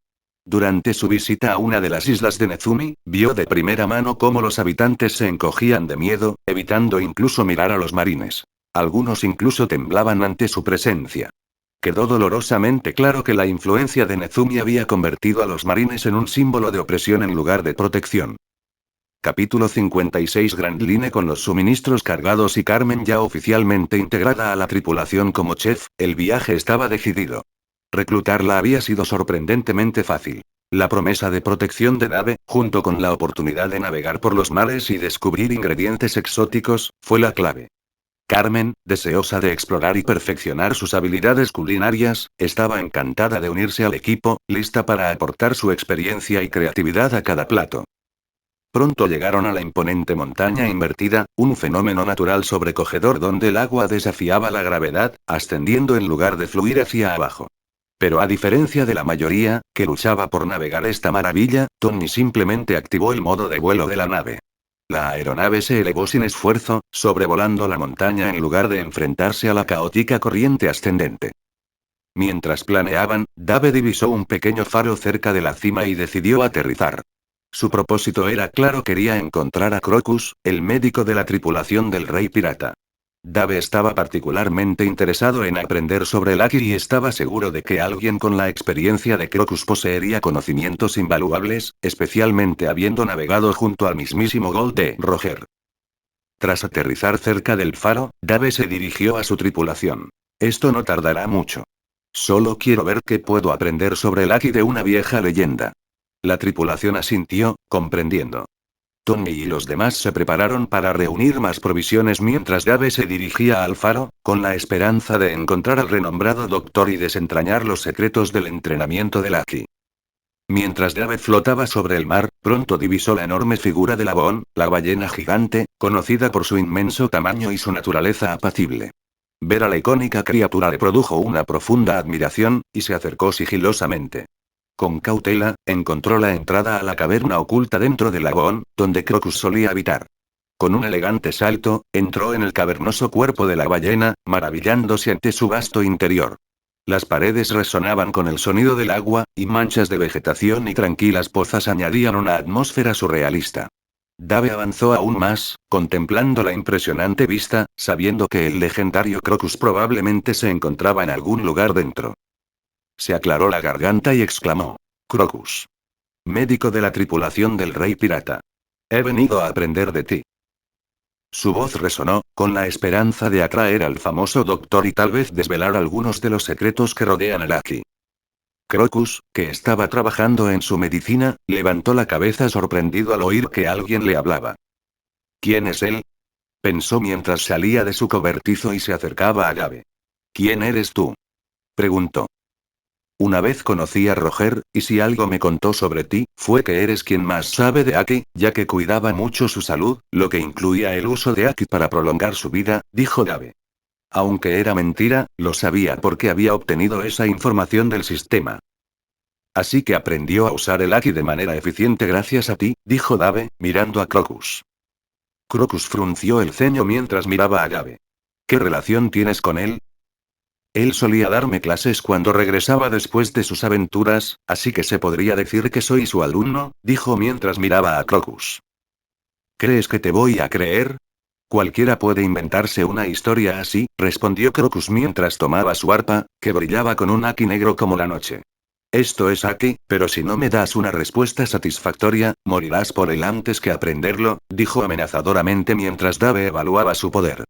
Durante su visita a una de las islas de Nezumi, vio de primera mano cómo los habitantes se encogían de miedo, evitando incluso mirar a los marines. Algunos incluso temblaban ante su presencia. Quedó dolorosamente claro que la influencia de Nezumi había convertido a los marines en un símbolo de opresión en lugar de protección. Capítulo 56. Grand Line. Con los suministros cargados y Carmen ya oficialmente integrada a la tripulación como chef, el viaje estaba decidido. Reclutarla había sido sorprendentemente fácil. La promesa de protección de Dave, junto con la oportunidad de navegar por los mares y descubrir ingredientes exóticos, fue la clave. Carmen, deseosa de explorar y perfeccionar sus habilidades culinarias, estaba encantada de unirse al equipo, lista para aportar su experiencia y creatividad a cada plato. Pronto llegaron a la imponente montaña invertida, un fenómeno natural sobrecogedor donde el agua desafiaba la gravedad, ascendiendo en lugar de fluir hacia abajo. Pero a diferencia de la mayoría, que luchaba por navegar esta maravilla, Tony simplemente activó el modo de vuelo de la nave. La aeronave se elevó sin esfuerzo, sobrevolando la montaña en lugar de enfrentarse a la caótica corriente ascendente. Mientras planeaban, Dave divisó un pequeño faro cerca de la cima y decidió aterrizar. Su propósito era claro: quería encontrar a Crocus, el médico de la tripulación del Rey Pirata. Dave estaba particularmente interesado en aprender sobre el Aki y estaba seguro de que alguien con la experiencia de Crocus poseería conocimientos invaluables, especialmente habiendo navegado junto al mismísimo Gold de Roger. Tras aterrizar cerca del faro, Dave se dirigió a su tripulación. Esto no tardará mucho. Solo quiero ver qué puedo aprender sobre el Aki de una vieja leyenda. La tripulación asintió, comprendiendo. Tony y los demás se prepararon para reunir más provisiones mientras Dave se dirigía al faro, con la esperanza de encontrar al renombrado doctor y desentrañar los secretos del entrenamiento del Aki. Mientras Dave flotaba sobre el mar, pronto divisó la enorme figura de Labón, la ballena gigante, conocida por su inmenso tamaño y su naturaleza apacible. Ver a la icónica criatura le produjo una profunda admiración, y se acercó sigilosamente. Con cautela, encontró la entrada a la caverna oculta dentro del lagoón, donde Crocus solía habitar. Con un elegante salto, entró en el cavernoso cuerpo de la ballena, maravillándose ante su vasto interior. Las paredes resonaban con el sonido del agua, y manchas de vegetación y tranquilas pozas añadían una atmósfera surrealista. Dave avanzó aún más, contemplando la impresionante vista, sabiendo que el legendario Crocus probablemente se encontraba en algún lugar dentro. Se aclaró la garganta y exclamó: Crocus. Médico de la tripulación del Rey Pirata. He venido a aprender de ti. Su voz resonó, con la esperanza de atraer al famoso doctor y tal vez desvelar algunos de los secretos que rodean al Aki. Crocus, que estaba trabajando en su medicina, levantó la cabeza sorprendido al oír que alguien le hablaba. ¿Quién es él? Pensó mientras salía de su cobertizo y se acercaba a Dave. ¿Quién eres tú? Preguntó. Una vez conocí a Roger, y si algo me contó sobre ti, fue que eres quien más sabe de Aki, ya que cuidaba mucho su salud, lo que incluía el uso de Aki para prolongar su vida, dijo Dave. Aunque era mentira, lo sabía porque había obtenido esa información del sistema. Así que aprendió a usar el Aki de manera eficiente gracias a ti, dijo Dave, mirando a Crocus. Crocus frunció el ceño mientras miraba a Dave. ¿Qué relación tienes con él? Él solía darme clases cuando regresaba después de sus aventuras, así que se podría decir que soy su alumno, dijo mientras miraba a Crocus. ¿Crees que te voy a creer? Cualquiera puede inventarse una historia así, respondió Crocus mientras tomaba su arpa, que brillaba con un Aki negro como la noche. Esto es Aki, pero si no me das una respuesta satisfactoria, morirás por él antes que aprenderlo, dijo amenazadoramente mientras Dave evaluaba su poder.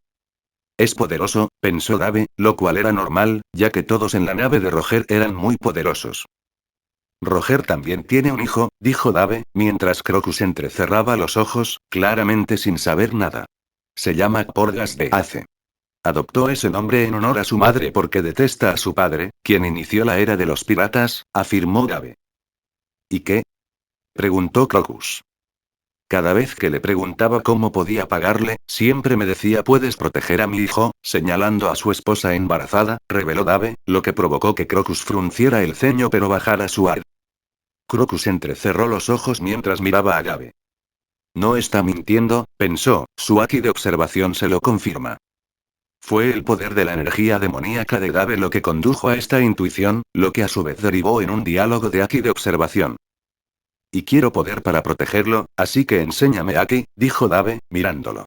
Es poderoso, pensó Dave, lo cual era normal, ya que todos en la nave de Roger eran muy poderosos. Roger también tiene un hijo, dijo Dave, mientras Crocus entrecerraba los ojos, claramente sin saber nada. Se llama Porgas de Ace. Adoptó ese nombre en honor a su madre porque detesta a su padre, quien inició la era de los piratas, afirmó Dave. ¿Y qué? Preguntó Crocus. Cada vez que le preguntaba cómo podía pagarle, siempre me decía puedes proteger a mi hijo, señalando a su esposa embarazada, reveló Dave, lo que provocó que Crocus frunciera el ceño pero bajara su ar. Crocus entrecerró los ojos mientras miraba a Dave. No está mintiendo, pensó, su Aki de observación se lo confirma. Fue el poder de la energía demoníaca de Dave lo que condujo a esta intuición, lo que a su vez derivó en un diálogo de Aki de observación. Y quiero poder para protegerlo, así que enséñame Aki, dijo Dave, mirándolo.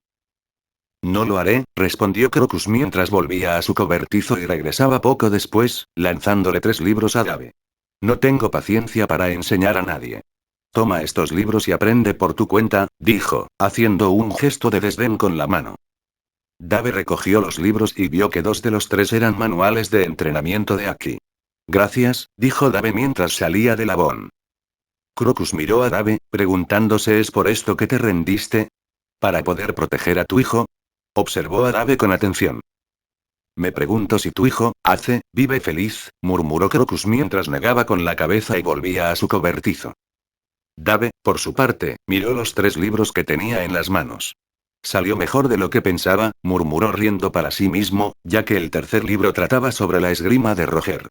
No lo haré, respondió Crocus mientras volvía a su cobertizo y regresaba poco después, lanzándole 3 libros a Dave. No tengo paciencia para enseñar a nadie. Toma estos libros y aprende por tu cuenta, dijo, haciendo un gesto de desdén con la mano. Dave recogió los libros y vio que 2 de los 3 eran manuales de entrenamiento de Aki. Gracias, dijo Dave mientras salía de la Bon. Crocus miró a Dave, preguntándose ¿es por esto que te rendiste? ¿Para poder proteger a tu hijo? Observó a Dave con atención. Me pregunto si tu hijo, vive feliz, murmuró Crocus mientras negaba con la cabeza y volvía a su cobertizo. Dave, por su parte, miró los 3 libros que tenía en las manos. Salió mejor de lo que pensaba, murmuró riendo para sí mismo, ya que el tercer libro trataba sobre la esgrima de Roger.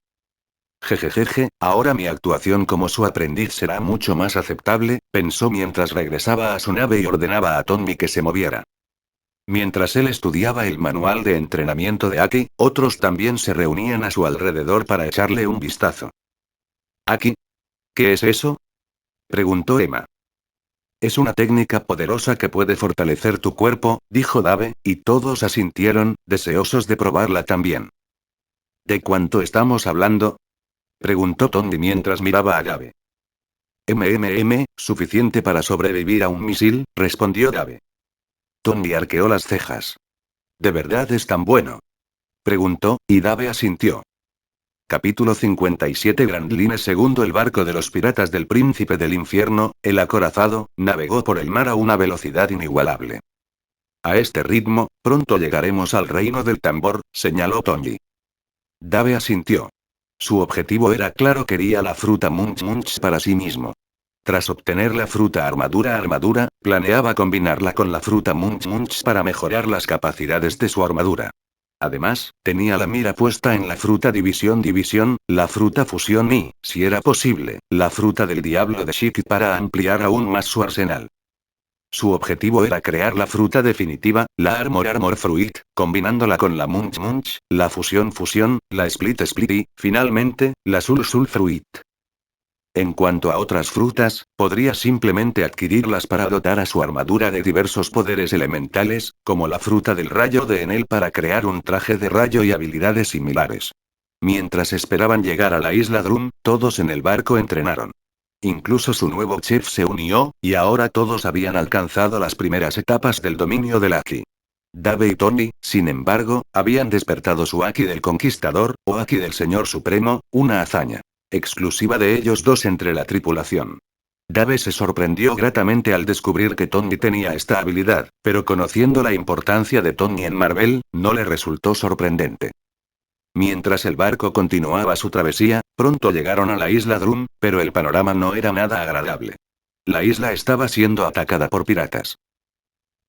Jejejeje, ahora mi actuación como su aprendiz será mucho más aceptable, pensó mientras regresaba a su nave y ordenaba a Tommy que se moviera. Mientras él estudiaba el manual de entrenamiento de Aki, otros también se reunían a su alrededor para echarle un vistazo. ¿Aki? ¿Qué es eso? Preguntó Emma. Es una técnica poderosa que puede fortalecer tu cuerpo, dijo Dave, y todos asintieron, deseosos de probarla también. ¿De cuánto estamos hablando? Preguntó Tommy mientras miraba a Dave. Suficiente para sobrevivir a un misil, respondió Dave. Tommy arqueó las cejas. ¿De verdad es tan bueno? Preguntó, y Dave asintió. Capítulo 57 Grandline segundo el barco de los piratas del príncipe del infierno, el acorazado, navegó por el mar a una velocidad inigualable. A este ritmo, pronto llegaremos al reino del tambor, señaló Tommy. Dave asintió. Su objetivo era claro, quería la fruta Munch Munch para sí mismo. Tras obtener la fruta armadura, planeaba combinarla con la fruta Munch Munch para mejorar las capacidades de su armadura. Además, tenía la mira puesta en la fruta división, la fruta fusión y, si era posible, la fruta del diablo de Shiki para ampliar aún más su arsenal. Su objetivo era crear la fruta definitiva, la Armor Fruit, combinándola con la Munch Munch, la fusión, la Split y, finalmente, la Sul Fruit. En cuanto a otras frutas, podría simplemente adquirirlas para dotar a su armadura de diversos poderes elementales, como la fruta del rayo de Enel para crear un traje de rayo y habilidades similares. Mientras esperaban llegar a la isla Drum, todos en el barco entrenaron. Incluso su nuevo chef se unió, y ahora todos habían alcanzado las primeras etapas del dominio del Aki. Dave y Tony, sin embargo, habían despertado su Aki del Conquistador, o Aki del Señor Supremo, una hazaña exclusiva de ellos 2 entre la tripulación. Dave se sorprendió gratamente al descubrir que Tony tenía esta habilidad, pero conociendo la importancia de Tony en Marvel, no le resultó sorprendente. Mientras el barco continuaba su travesía, pronto llegaron a la isla Drum, pero el panorama no era nada agradable. La isla estaba siendo atacada por piratas.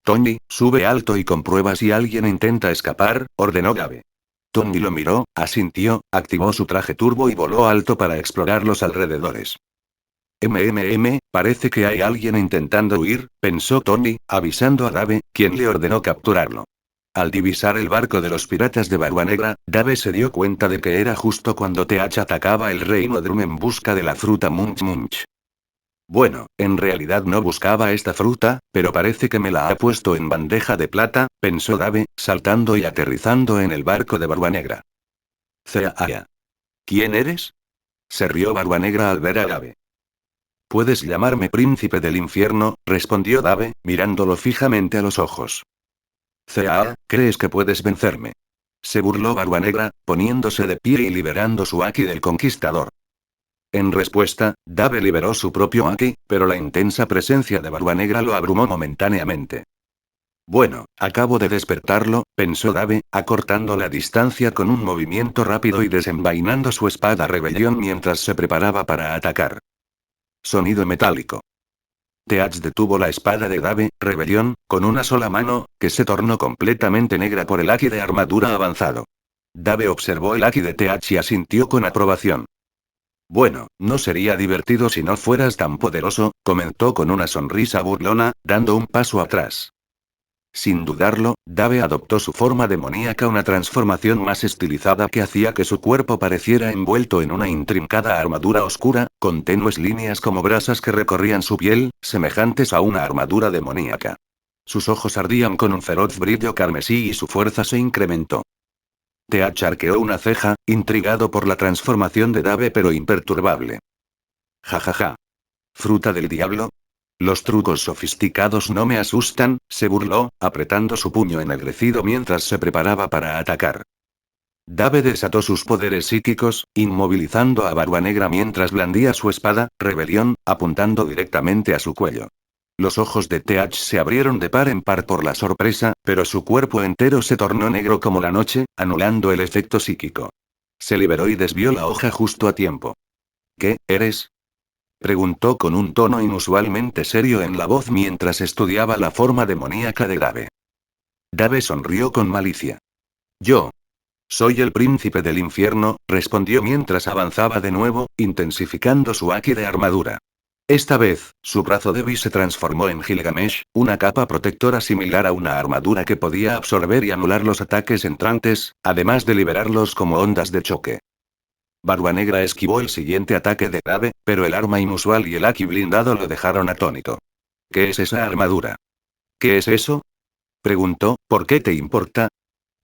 Tony, sube alto y comprueba si alguien intenta escapar, ordenó Dave. Tony lo miró, asintió, activó su traje turbo y voló alto para explorar los alrededores. Parece que hay alguien intentando huir, pensó Tony, avisando a Dave, quien le ordenó capturarlo. Al divisar el barco de los piratas de Barba Negra, Dave se dio cuenta de que era justo cuando TH atacaba el reino Drum en busca de la fruta Munch Munch. Bueno, en realidad no buscaba esta fruta, pero parece que me la ha puesto en bandeja de plata, pensó Dave, saltando y aterrizando en el barco de Barba Negra. Cea. ¿Quién eres? Se rió Barba Negra al ver a Dave. Puedes llamarme príncipe del infierno, respondió Dave, mirándolo fijamente a los ojos. Cea, ¿crees que puedes vencerme? Se burló Barba Negra, poniéndose de pie y liberando su Aki del Conquistador. En respuesta, Dave liberó su propio Aki, pero la intensa presencia de Barba Negra lo abrumó momentáneamente. Bueno, acabo de despertarlo, pensó Dave, acortando la distancia con un movimiento rápido y desenvainando su espada rebelión mientras se preparaba para atacar. Sonido metálico. TH detuvo la espada de Dave, Rebelión, con una sola mano, que se tornó completamente negra por el haki de armadura avanzado. Dave observó el haki de TH y asintió con aprobación. Bueno, no sería divertido si no fueras tan poderoso, comentó con una sonrisa burlona, dando un paso atrás. Sin dudarlo, Dave adoptó su forma demoníaca, una transformación más estilizada que hacía que su cuerpo pareciera envuelto en una intrincada armadura oscura, con tenues líneas como brasas que recorrían su piel, semejantes a una armadura demoníaca. Sus ojos ardían con un feroz brillo carmesí y su fuerza se incrementó. TH arqueó una ceja, intrigado por la transformación de Dave pero imperturbable. Jajaja. ¿Fruta del diablo? Los trucos sofisticados no me asustan, se burló, apretando su puño ennegrecido mientras se preparaba para atacar. Dave desató sus poderes psíquicos, inmovilizando a Barbanegra mientras blandía su espada, Rebelión, apuntando directamente a su cuello. Los ojos de TH se abrieron de par en par por la sorpresa, pero su cuerpo entero se tornó negro como la noche, anulando el efecto psíquico. Se liberó y desvió la hoja justo a tiempo. ¿Qué eres? Preguntó con un tono inusualmente serio en la voz mientras estudiaba la forma demoníaca de Dave. Dave sonrió con malicia. Yo. Soy el príncipe del infierno, respondió mientras avanzaba de nuevo, intensificando su haki de armadura. Esta vez, su brazo débil se transformó en Gilgamesh, una capa protectora similar a una armadura que podía absorber y anular los ataques entrantes, además de liberarlos como ondas de choque. Barbanegra esquivó el siguiente ataque de Dave, pero el arma inusual y el haki blindado lo dejaron atónito. ¿Qué es esa armadura? ¿Qué es eso? Preguntó. ¿Por qué te importa?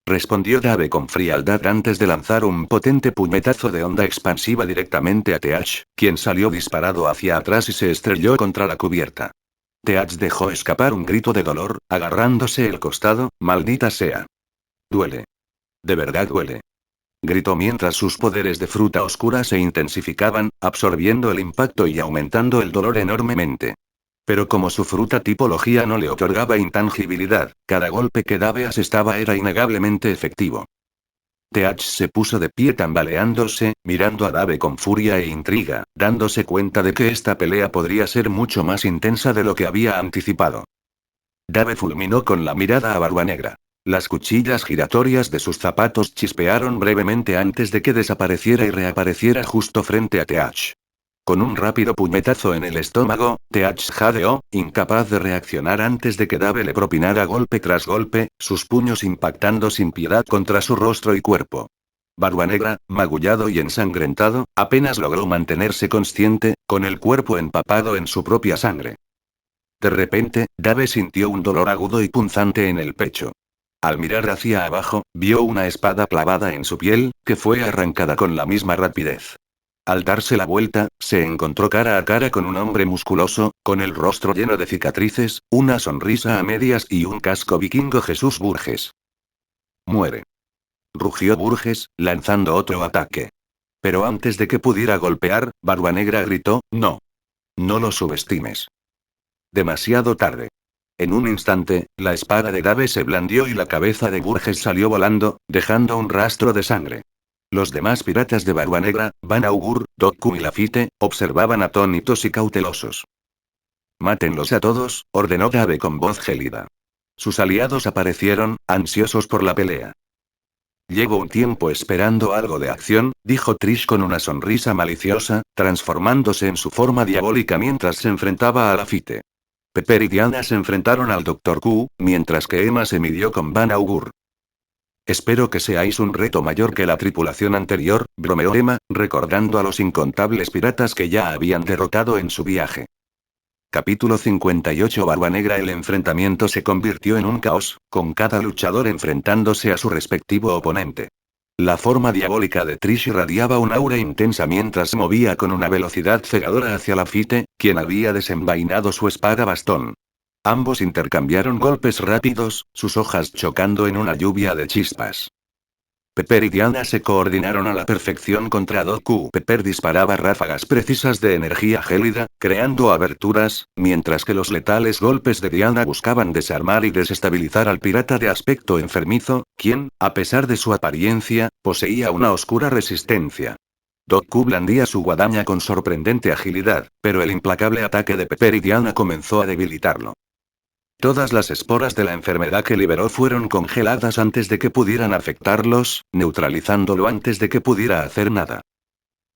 Respondió Dave con frialdad antes de lanzar un potente puñetazo de onda expansiva directamente a TH, quien salió disparado hacia atrás y se estrelló contra la cubierta. TH dejó escapar un grito de dolor, agarrándose el costado. Maldita sea. Duele. De verdad duele. Gritó mientras sus poderes de fruta oscura se intensificaban, absorbiendo el impacto y aumentando el dolor enormemente. Pero como su fruta tipología no le otorgaba intangibilidad, cada golpe que Dave asestaba era innegablemente efectivo. TH se puso de pie tambaleándose, mirando a Dave con furia e intriga, dándose cuenta de que esta pelea podría ser mucho más intensa de lo que había anticipado. Dave fulminó con la mirada a Barbanegra. Las cuchillas giratorias de sus zapatos chispearon brevemente antes de que desapareciera y reapareciera justo frente a TH. Con un rápido puñetazo en el estómago, TH jadeó, incapaz de reaccionar antes de que Dave le propinara golpe tras golpe, sus puños impactando sin piedad contra su rostro y cuerpo. Barbanegra, magullado y ensangrentado, apenas logró mantenerse consciente, con el cuerpo empapado en su propia sangre. De repente, Dave sintió un dolor agudo y punzante en el pecho. Al mirar hacia abajo, vio una espada clavada en su piel, que fue arrancada con la misma rapidez. Al darse la vuelta, se encontró cara a cara con un hombre musculoso, con el rostro lleno de cicatrices, una sonrisa a medias y un casco vikingo. Jesús Burgess. Muere. Rugió Burgess, lanzando otro ataque. Pero antes de que pudiera golpear, Barbanegra gritó, no. No lo subestimes. Demasiado tarde. En un instante, la espada de Dave se blandió y la cabeza de Burgess salió volando, dejando un rastro de sangre. Los demás piratas de Barbanegra, Van Augur, Dokku y Lafite, observaban atónitos y cautelosos. Mátenlos a todos, ordenó Dave con voz gélida. Sus aliados aparecieron, ansiosos por la pelea. Llevo un tiempo esperando algo de acción, dijo Trish con una sonrisa maliciosa, transformándose en su forma diabólica mientras se enfrentaba a Lafite. Pepper y Diana se enfrentaron al Dr. Q, mientras que Emma se midió con Van Augur. Espero que seáis un reto mayor que la tripulación anterior, bromeó Emma, recordando a los incontables piratas que ya habían derrotado en su viaje. Capítulo 58. Barbanegra. El enfrentamiento se convirtió en un caos, con cada luchador enfrentándose a su respectivo oponente. La forma diabólica de Trish irradiaba un aura intensa mientras se movía con una velocidad cegadora hacia Lafite, quien había desenvainado su espada bastón. Ambos intercambiaron golpes rápidos, sus hojas chocando en una lluvia de chispas. Pepper y Diana se coordinaron a la perfección contra Dokku. Pepper disparaba ráfagas precisas de energía gélida, creando aberturas, mientras que los letales golpes de Diana buscaban desarmar y desestabilizar al pirata de aspecto enfermizo, quien, a pesar de su apariencia, poseía una oscura resistencia. Doku blandía su guadaña con sorprendente agilidad, pero el implacable ataque de Pepper y Diana comenzó a debilitarlo. Todas las esporas de la enfermedad que liberó fueron congeladas antes de que pudieran afectarlos, neutralizándolo antes de que pudiera hacer nada.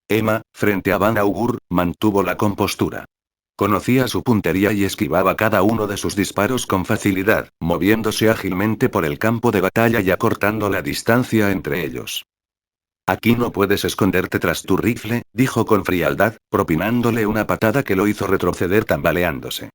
Emma, frente a Van Augur, mantuvo la compostura. Conocía su puntería y esquivaba cada uno de sus disparos con facilidad, moviéndose ágilmente por el campo de batalla y acortando la distancia entre ellos. Aquí no puedes esconderte tras tu rifle, dijo con frialdad, propinándole una patada que lo hizo retroceder tambaleándose.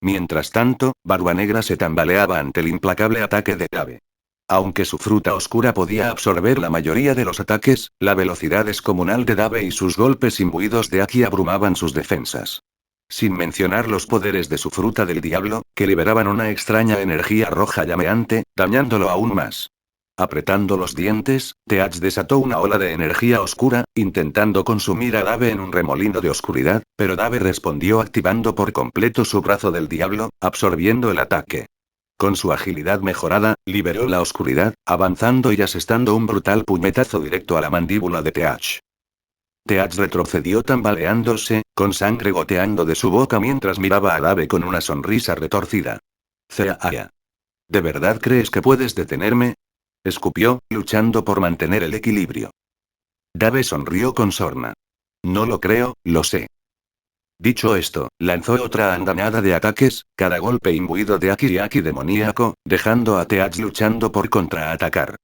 Mientras tanto, Barbanegra se tambaleaba ante el implacable ataque de Dave. Aunque su fruta oscura podía absorber la mayoría de los ataques, la velocidad descomunal de Dave y sus golpes imbuidos de Aki abrumaban sus defensas. Sin mencionar los poderes de su fruta del diablo, que liberaban una extraña energía roja llameante, dañándolo aún más. Apretando los dientes, Teach desató una ola de energía oscura, intentando consumir a Dave en un remolino de oscuridad, pero Dave respondió activando por completo su brazo del diablo, absorbiendo el ataque. Con su agilidad mejorada, liberó la oscuridad, avanzando y asestando un brutal puñetazo directo a la mandíbula de Teach. Teach retrocedió tambaleándose, con sangre goteando de su boca mientras miraba a Dave con una sonrisa retorcida. Zeaya. ¿De verdad crees que puedes detenerme? Escupió, luchando por mantener el equilibrio. Dave sonrió con sorna. No lo creo, lo sé. Dicho esto, lanzó otra andanada de ataques, cada golpe imbuido de Aki demoníaco, dejando a Teach luchando por contraatacar.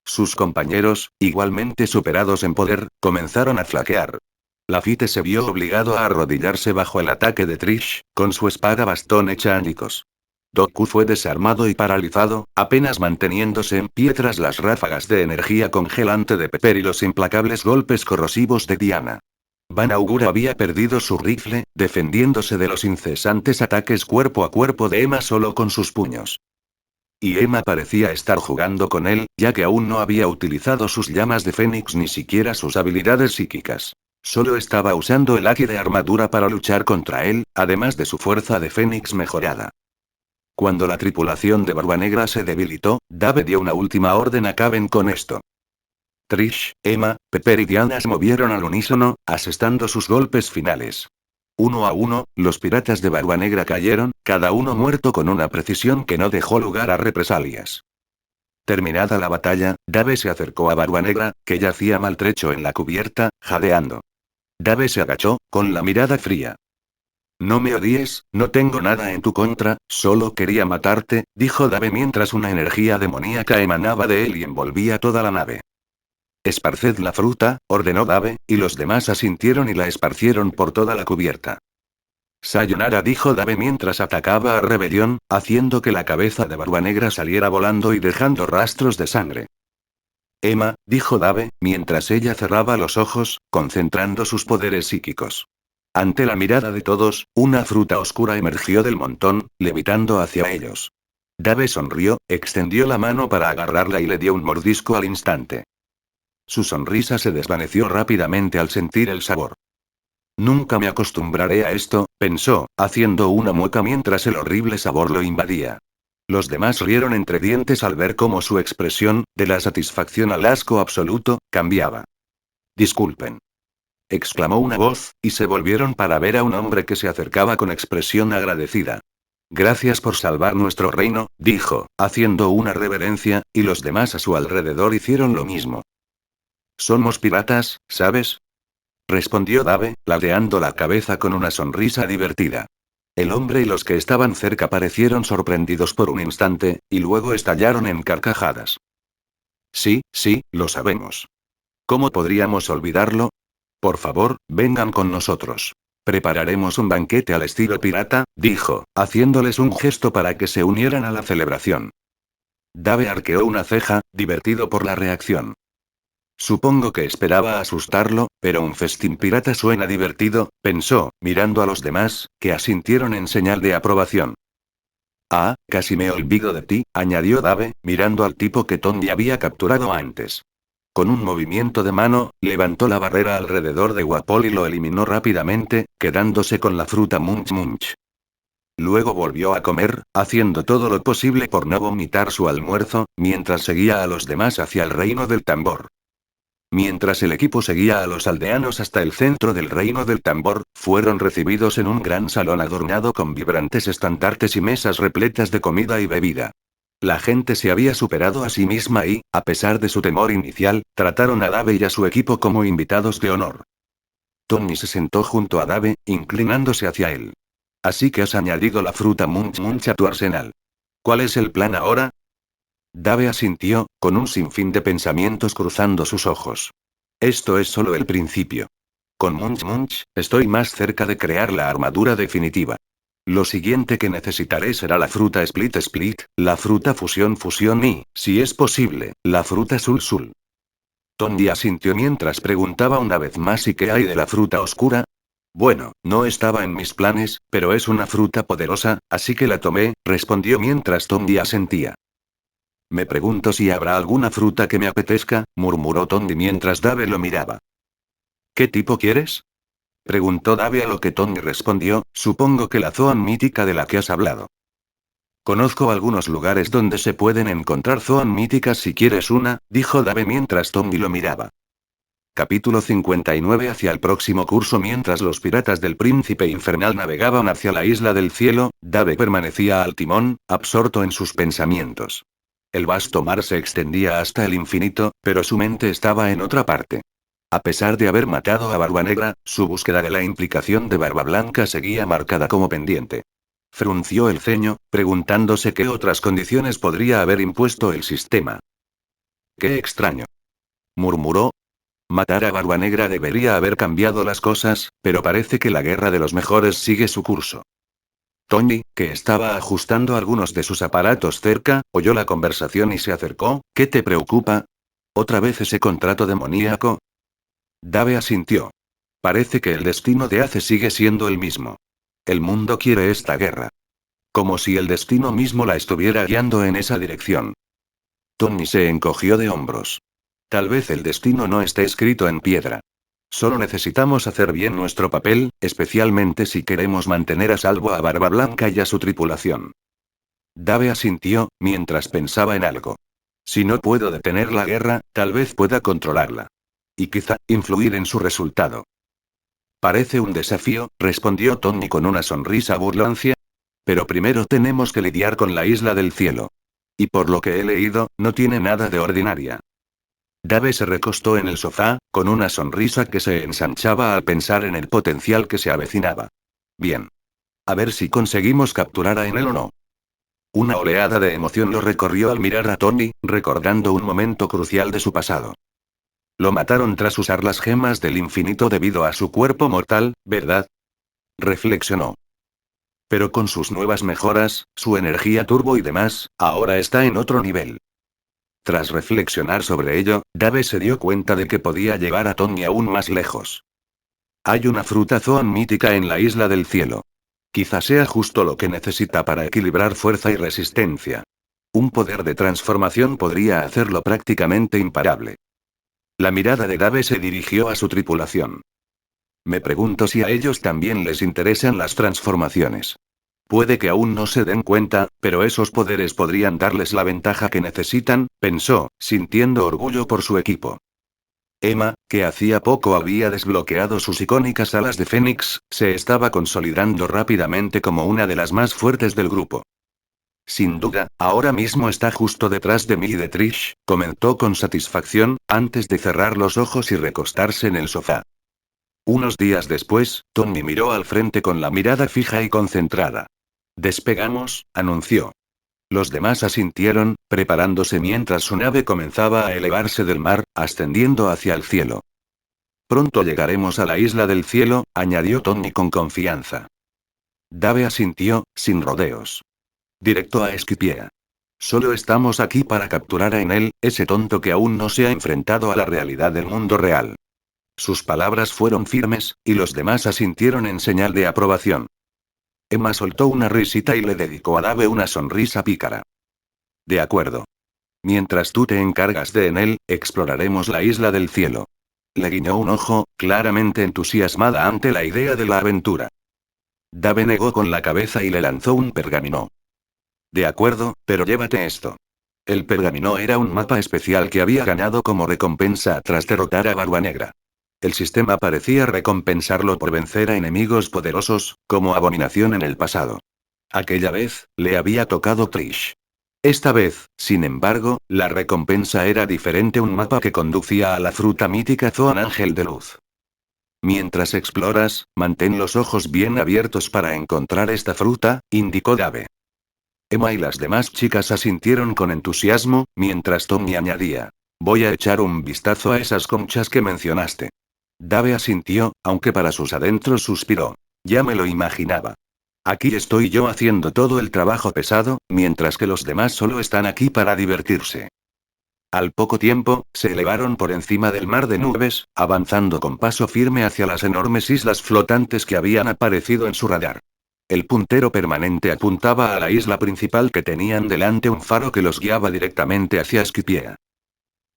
Sus compañeros, igualmente superados en poder, comenzaron a flaquear. Lafitte se vio obligado a arrodillarse bajo el ataque de Trish, con su espada bastón hecha añicos. Doku fue desarmado y paralizado, apenas manteniéndose en pie tras las ráfagas de energía congelante de Pepper y los implacables golpes corrosivos de Diana. Van Augur había perdido su rifle, defendiéndose de los incesantes ataques cuerpo a cuerpo de Emma solo con sus puños. Y Emma parecía estar jugando con él, ya que aún no había utilizado sus llamas de Fénix ni siquiera sus habilidades psíquicas. Solo estaba usando el Aki de armadura para luchar contra él, además de su fuerza de Fénix mejorada. Cuando la tripulación de Barbanegra se debilitó, Dave dio una última orden a Caven con esto. Trish, Emma, Pepper y Diana se movieron al unísono, asestando sus golpes finales. Uno a uno, los piratas de Barbanegra cayeron, cada uno muerto con una precisión que no dejó lugar a represalias. Terminada la batalla, Dave se acercó a Barbanegra, que yacía maltrecho en la cubierta, jadeando. Dave se agachó, con la mirada fría. No me odies, no tengo nada en tu contra, solo quería matarte, dijo Dave mientras una energía demoníaca emanaba de él y envolvía toda la nave. Esparced la fruta, ordenó Dave, y los demás asintieron y la esparcieron por toda la cubierta. Sayonara, dijo Dave mientras atacaba a Rebelión, haciendo que la cabeza de Barbanegra saliera volando y dejando rastros de sangre. Emma, dijo Dave, mientras ella cerraba los ojos, concentrando sus poderes psíquicos. Ante la mirada de todos, una fruta oscura emergió del montón, levitando hacia ellos. Dave sonrió, extendió la mano para agarrarla y le dio un mordisco al instante. Su sonrisa se desvaneció rápidamente al sentir el sabor. Nunca me acostumbraré a esto, pensó, haciendo una mueca mientras el horrible sabor lo invadía. Los demás rieron entre dientes al ver cómo su expresión, de la satisfacción al asco absoluto, cambiaba. Disculpen. Exclamó una voz, y se volvieron para ver a un hombre que se acercaba con expresión agradecida. Gracias por salvar nuestro reino, dijo, haciendo una reverencia, y los demás a su alrededor hicieron lo mismo. Somos piratas, ¿sabes? Respondió Dave, ladeando la cabeza con una sonrisa divertida. El hombre y los que estaban cerca parecieron sorprendidos por un instante, y luego estallaron en carcajadas. Sí, sí, lo sabemos. ¿Cómo podríamos olvidarlo? Por favor, vengan con nosotros. Prepararemos un banquete al estilo pirata, dijo, haciéndoles un gesto para que se unieran a la celebración. Dave arqueó una ceja, divertido por la reacción. Supongo que esperaba asustarlo, pero un festín pirata suena divertido, pensó, mirando a los demás, que asintieron en señal de aprobación. Ah, casi me olvido de ti, añadió Dave, mirando al tipo que Tony había capturado antes. Con un movimiento de mano, levantó la barrera alrededor de Wapol y lo eliminó rápidamente, quedándose con la fruta Munch Munch. Luego volvió a comer, haciendo todo lo posible por no vomitar su almuerzo, mientras seguía a los demás hacia el reino del tambor. Mientras el equipo seguía a los aldeanos hasta el centro del reino del tambor, fueron recibidos en un gran salón adornado con vibrantes estandartes y mesas repletas de comida y bebida. La gente se había superado a sí misma y, a pesar de su temor inicial, trataron a Dave y a su equipo como invitados de honor. Tony se sentó junto a Dave, inclinándose hacia él. Así que has añadido la fruta Munch Munch a tu arsenal. ¿Cuál es el plan ahora? Dave asintió, con un sinfín de pensamientos cruzando sus ojos. Esto es solo el principio. Con Munch Munch, estoy más cerca de crear la armadura definitiva. Lo siguiente que necesitaré será la fruta Split Split, la fruta Fusión Fusión y, si es posible, la fruta Sul Sul. Tony asintió mientras preguntaba una vez más ¿y qué hay de la fruta oscura? Bueno, no estaba en mis planes, pero es una fruta poderosa, así que la tomé, respondió mientras Tony asentía. Me pregunto si habrá alguna fruta que me apetezca, murmuró Tony mientras Dave lo miraba. ¿Qué tipo quieres? Preguntó Dave a lo que Tony respondió, supongo que la zoan mítica de la que has hablado. Conozco algunos lugares donde se pueden encontrar zoan míticas si quieres una, dijo Dave mientras Tony lo miraba. Capítulo 59 hacia el próximo curso. Mientras los piratas del Príncipe Infernal navegaban hacia la Isla del Cielo, Dave permanecía al timón, absorto en sus pensamientos. El vasto mar se extendía hasta el infinito, pero su mente estaba en otra parte. A pesar de haber matado a Barba Negra, su búsqueda de la implicación de Barba Blanca seguía marcada como pendiente. Frunció el ceño, preguntándose qué otras condiciones podría haber impuesto el sistema. «Qué extraño», murmuró. Matar a Barba Negra debería haber cambiado las cosas, pero parece que la guerra de los mejores sigue su curso. Tony, que estaba ajustando algunos de sus aparatos cerca, oyó la conversación y se acercó. ¿Qué te preocupa? ¿Otra vez ese contrato demoníaco? Dave asintió. Parece que el destino de Ace sigue siendo el mismo. El mundo quiere esta guerra. Como si el destino mismo la estuviera guiando en esa dirección. Tony se encogió de hombros. Tal vez el destino no esté escrito en piedra. Solo necesitamos hacer bien nuestro papel, especialmente si queremos mantener a salvo a Barba Blanca y a su tripulación. Dave asintió, mientras pensaba en algo. Si no puedo detener la guerra, tal vez pueda controlarla. Y quizá, influir en su resultado. Parece un desafío, respondió Tony con una sonrisa burlancia. Pero primero tenemos que lidiar con la Isla del Cielo. Y por lo que he leído, no tiene nada de ordinaria. Dave se recostó en el sofá, con una sonrisa que se ensanchaba al pensar en el potencial que se avecinaba. Bien. A ver si conseguimos capturar a Enel o no. Una oleada de emoción lo recorrió al mirar a Tony, recordando un momento crucial de su pasado. Lo mataron tras usar las gemas del infinito debido a su cuerpo mortal, ¿verdad? Reflexionó. Pero con sus nuevas mejoras, su energía turbo y demás, ahora está en otro nivel. Tras reflexionar sobre ello, Dave se dio cuenta de que podía llevar a Tony aún más lejos. Hay una fruta zoan mítica en la Isla del Cielo. Quizá sea justo lo que necesita para equilibrar fuerza y resistencia. Un poder de transformación podría hacerlo prácticamente imparable. La mirada de Dave se dirigió a su tripulación. Me pregunto si a ellos también les interesan las transformaciones. Puede que aún no se den cuenta, pero esos poderes podrían darles la ventaja que necesitan, pensó, sintiendo orgullo por su equipo. Emma, que hacía poco había desbloqueado sus icónicas alas de Fénix, se estaba consolidando rápidamente como una de las más fuertes del grupo. Sin duda, ahora mismo está justo detrás de mí y de Trish, comentó con satisfacción, antes de cerrar los ojos y recostarse en el sofá. Unos días después, Tony miró al frente con la mirada fija y concentrada. Despegamos, anunció. Los demás asintieron, preparándose mientras su nave comenzaba a elevarse del mar, ascendiendo hacia el cielo. Pronto llegaremos a la Isla del Cielo, añadió Tony con confianza. Dave asintió, sin rodeos. Directo a Esquipiea. Solo estamos aquí para capturar a Enel, ese tonto que aún no se ha enfrentado a la realidad del mundo real. Sus palabras fueron firmes, y los demás asintieron en señal de aprobación. Emma soltó una risita y le dedicó a Dave una sonrisa pícara. De acuerdo. Mientras tú te encargas de Enel, exploraremos la Isla del Cielo. Le guiñó un ojo, claramente entusiasmada ante la idea de la aventura. Dave negó con la cabeza y le lanzó un pergamino. De acuerdo, pero llévate esto. El pergamino era un mapa especial que había ganado como recompensa tras derrotar a Barba Negra. El sistema parecía recompensarlo por vencer a enemigos poderosos, como Abominación en el pasado. Aquella vez, le había tocado Trish. Esta vez, sin embargo, la recompensa era diferente, un mapa que conducía a la fruta mítica Zoan Ángel de Luz. Mientras exploras, mantén los ojos bien abiertos para encontrar esta fruta, indicó Dave. Emma y las demás chicas asintieron con entusiasmo, mientras Tommy añadía: voy a echar un vistazo a esas conchas que mencionaste. Dave asintió, aunque para sus adentros suspiró. Ya me lo imaginaba. Aquí estoy yo haciendo todo el trabajo pesado, mientras que los demás solo están aquí para divertirse. Al poco tiempo, se elevaron por encima del mar de nubes, avanzando con paso firme hacia las enormes islas flotantes que habían aparecido en su radar. El puntero permanente apuntaba a la isla principal, que tenían delante un faro que los guiaba directamente hacia Skypiea.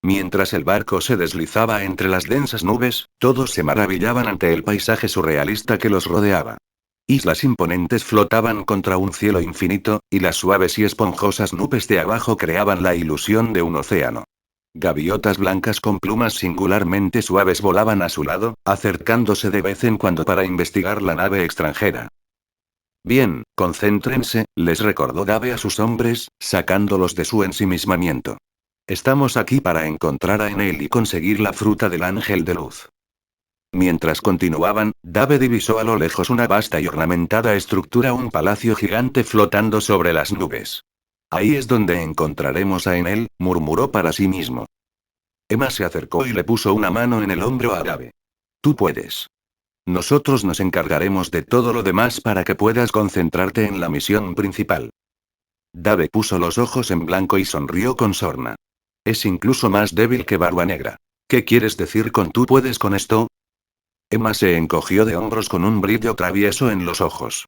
Mientras el barco se deslizaba entre las densas nubes, todos se maravillaban ante el paisaje surrealista que los rodeaba. Islas imponentes flotaban contra un cielo infinito, y las suaves y esponjosas nubes de abajo creaban la ilusión de un océano. Gaviotas blancas con plumas singularmente suaves volaban a su lado, acercándose de vez en cuando para investigar la nave extranjera. Bien, concéntrense, les recordó Dave a sus hombres, sacándolos de su ensimismamiento. Estamos aquí para encontrar a Enel y conseguir la fruta del ángel de luz. Mientras continuaban, Dave divisó a lo lejos una vasta y ornamentada estructura, un palacio gigante flotando sobre las nubes. Ahí es donde encontraremos a Enel, murmuró para sí mismo. Emma se acercó y le puso una mano en el hombro a Dave. Tú puedes. Nosotros nos encargaremos de todo lo demás para que puedas concentrarte en la misión principal. Dave puso los ojos en blanco y sonrió con sorna. Es incluso más débil que Barba Negra. ¿Qué quieres decir con tú puedes con esto? Emma se encogió de hombros con un brillo travieso en los ojos.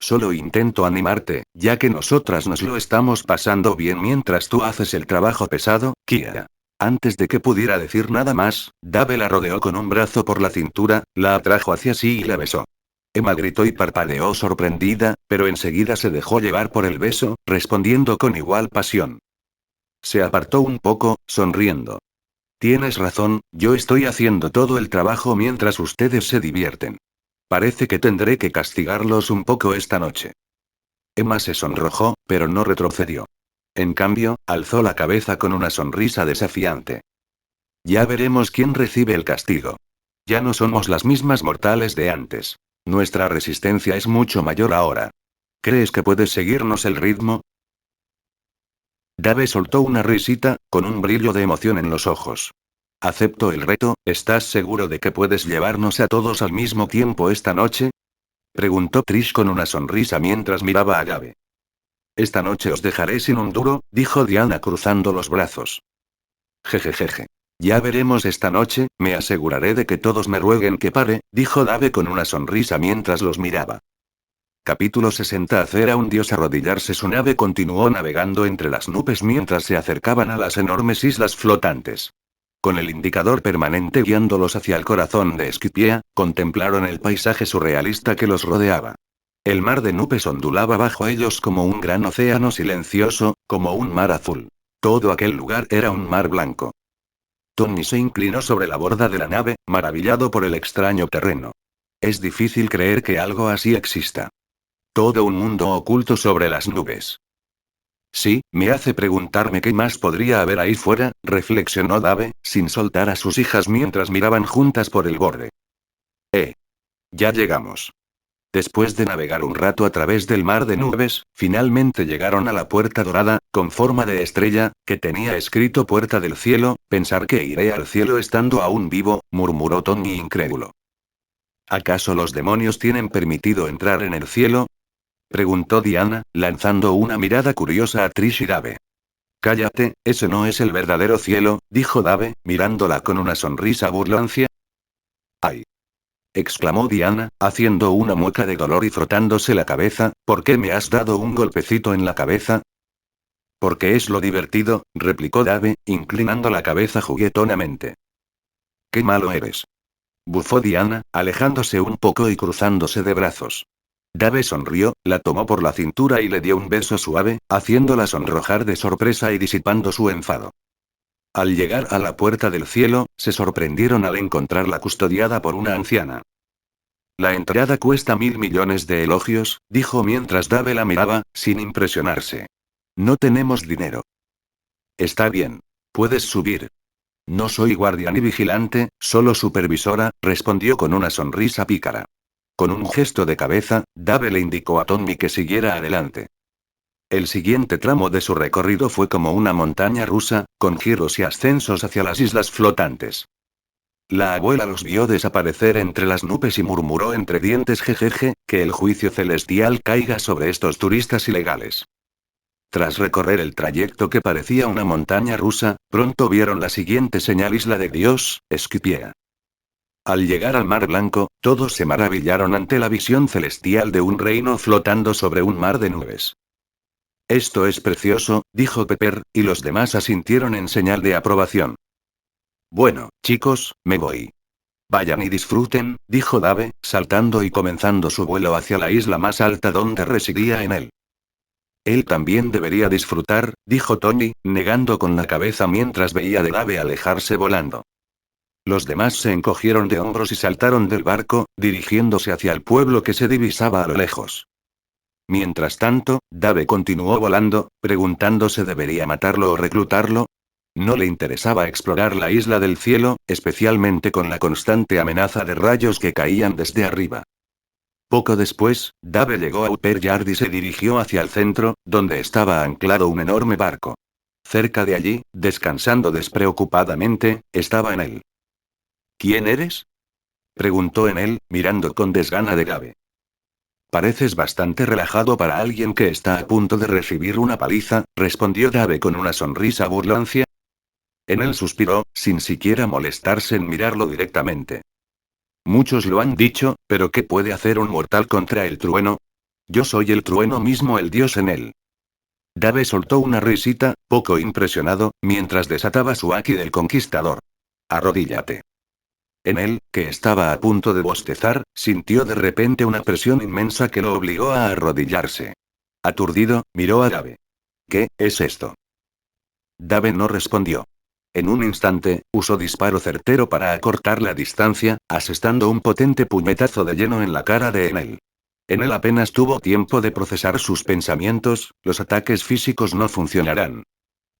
Solo intento animarte, ya que nosotras nos lo estamos pasando bien mientras tú haces el trabajo pesado, Kiara. Antes de que pudiera decir nada más, Dave la rodeó con un brazo por la cintura, la atrajo hacia sí y la besó. Emma gritó y parpadeó sorprendida, pero enseguida se dejó llevar por el beso, respondiendo con igual pasión. Se apartó un poco, sonriendo. Tienes razón, yo estoy haciendo todo el trabajo mientras ustedes se divierten. Parece que tendré que castigarlos un poco esta noche. Emma se sonrojó, pero no retrocedió. En cambio, alzó la cabeza con una sonrisa desafiante. Ya veremos quién recibe el castigo. Ya no somos las mismas mortales de antes. Nuestra resistencia es mucho mayor ahora. ¿Crees que puedes seguirnos el ritmo? Dave soltó una risita, con un brillo de emoción en los ojos. Acepto el reto, ¿estás seguro de que puedes llevarnos a todos al mismo tiempo esta noche? Preguntó Trish con una sonrisa mientras miraba a Dave. Esta noche os dejaré sin un duro, dijo Diana cruzando los brazos. Jejejeje. Ya veremos esta noche, me aseguraré de que todos me rueguen que pare, dijo Dave con una sonrisa mientras los miraba. Capítulo 60. Hacer a un dios arrodillarse. Su nave continuó navegando entre las nubes mientras se acercaban a las enormes islas flotantes. Con el indicador permanente guiándolos hacia el corazón de Skypiea, contemplaron el paisaje surrealista que los rodeaba. El mar de nubes ondulaba bajo ellos como un gran océano silencioso, como un mar azul. Todo aquel lugar era un mar blanco. Tony se inclinó sobre la borda de la nave, maravillado por el extraño terreno. Es difícil creer que algo así exista. Todo un mundo oculto sobre las nubes. Sí, me hace preguntarme qué más podría haber ahí fuera, reflexionó Dave, sin soltar a sus hijas mientras miraban juntas por el borde. Ya llegamos. Después de navegar un rato a través del mar de nubes, finalmente llegaron a la puerta dorada, con forma de estrella, que tenía escrito Puerta del Cielo. Pensar que iré al cielo estando aún vivo, murmuró Tony incrédulo. ¿Acaso los demonios tienen permitido entrar en el cielo? Preguntó Diana, lanzando una mirada curiosa a Trish y Dave. Cállate, ese no es el verdadero cielo, dijo Dave, mirándola con una sonrisa burlancia. ¡Ay! Exclamó Diana, haciendo una mueca de dolor y frotándose la cabeza. ¿Por qué me has dado un golpecito en la cabeza? Porque es lo divertido, replicó Dave, inclinando la cabeza juguetonamente. ¡Qué malo eres! Bufó Diana, alejándose un poco y cruzándose de brazos. Dave sonrió, la tomó por la cintura y le dio un beso suave, haciéndola sonrojar de sorpresa y disipando su enfado. Al llegar a la puerta del cielo, se sorprendieron al encontrarla custodiada por una anciana. La entrada cuesta 1.000 millones de elogios, dijo mientras Dave la miraba, sin impresionarse. No tenemos dinero. Está bien. Puedes subir. No soy guardia ni vigilante, solo supervisora, respondió con una sonrisa pícara. Con un gesto de cabeza, Dave le indicó a Tommy que siguiera adelante. El siguiente tramo de su recorrido fue como una montaña rusa, con giros y ascensos hacia las islas flotantes. La abuela los vio desaparecer entre las nubes y murmuró entre dientes: jejeje, que el juicio celestial caiga sobre estos turistas ilegales. Tras recorrer el trayecto que parecía una montaña rusa, pronto vieron la siguiente señal: Isla de Dios, Esquipiea. Al llegar al Mar Blanco, todos se maravillaron ante la visión celestial de un reino flotando sobre un mar de nubes. Esto es precioso, dijo Pepper, y los demás asintieron en señal de aprobación. Bueno, chicos, me voy. Vayan y disfruten, dijo Dave, saltando y comenzando su vuelo hacia la isla más alta donde residía en él. Él también debería disfrutar, dijo Tony, negando con la cabeza mientras veía a Dave alejarse volando. Los demás se encogieron de hombros y saltaron del barco, dirigiéndose hacia el pueblo que se divisaba a lo lejos. Mientras tanto, Dave continuó volando, preguntándose: ¿debería matarlo o reclutarlo? No le interesaba explorar la isla del cielo, especialmente con la constante amenaza de rayos que caían desde arriba. Poco después, Dave llegó a Upper Yard y se dirigió hacia el centro, donde estaba anclado un enorme barco. Cerca de allí, descansando despreocupadamente, estaba Enel. ¿Quién eres?, preguntó Enel, mirando con desgana de Dave. Pareces bastante relajado para alguien que está a punto de recibir una paliza, respondió Dave con una sonrisa burlancia. Enel suspiró, sin siquiera molestarse en mirarlo directamente. Muchos lo han dicho, pero ¿qué puede hacer un mortal contra el trueno? Yo soy el trueno mismo, el dios Enel. Dave soltó una risita, poco impresionado, mientras desataba su haki del conquistador. Arrodíllate. Enel, que estaba a punto de bostezar, sintió de repente una presión inmensa que lo obligó a arrodillarse. Aturdido, miró a Dave. ¿Qué es esto? Dave no respondió. En un instante, usó disparo certero para acortar la distancia, asestando un potente puñetazo de lleno en la cara de Enel. Enel apenas tuvo tiempo de procesar sus pensamientos: los ataques físicos no funcionarán.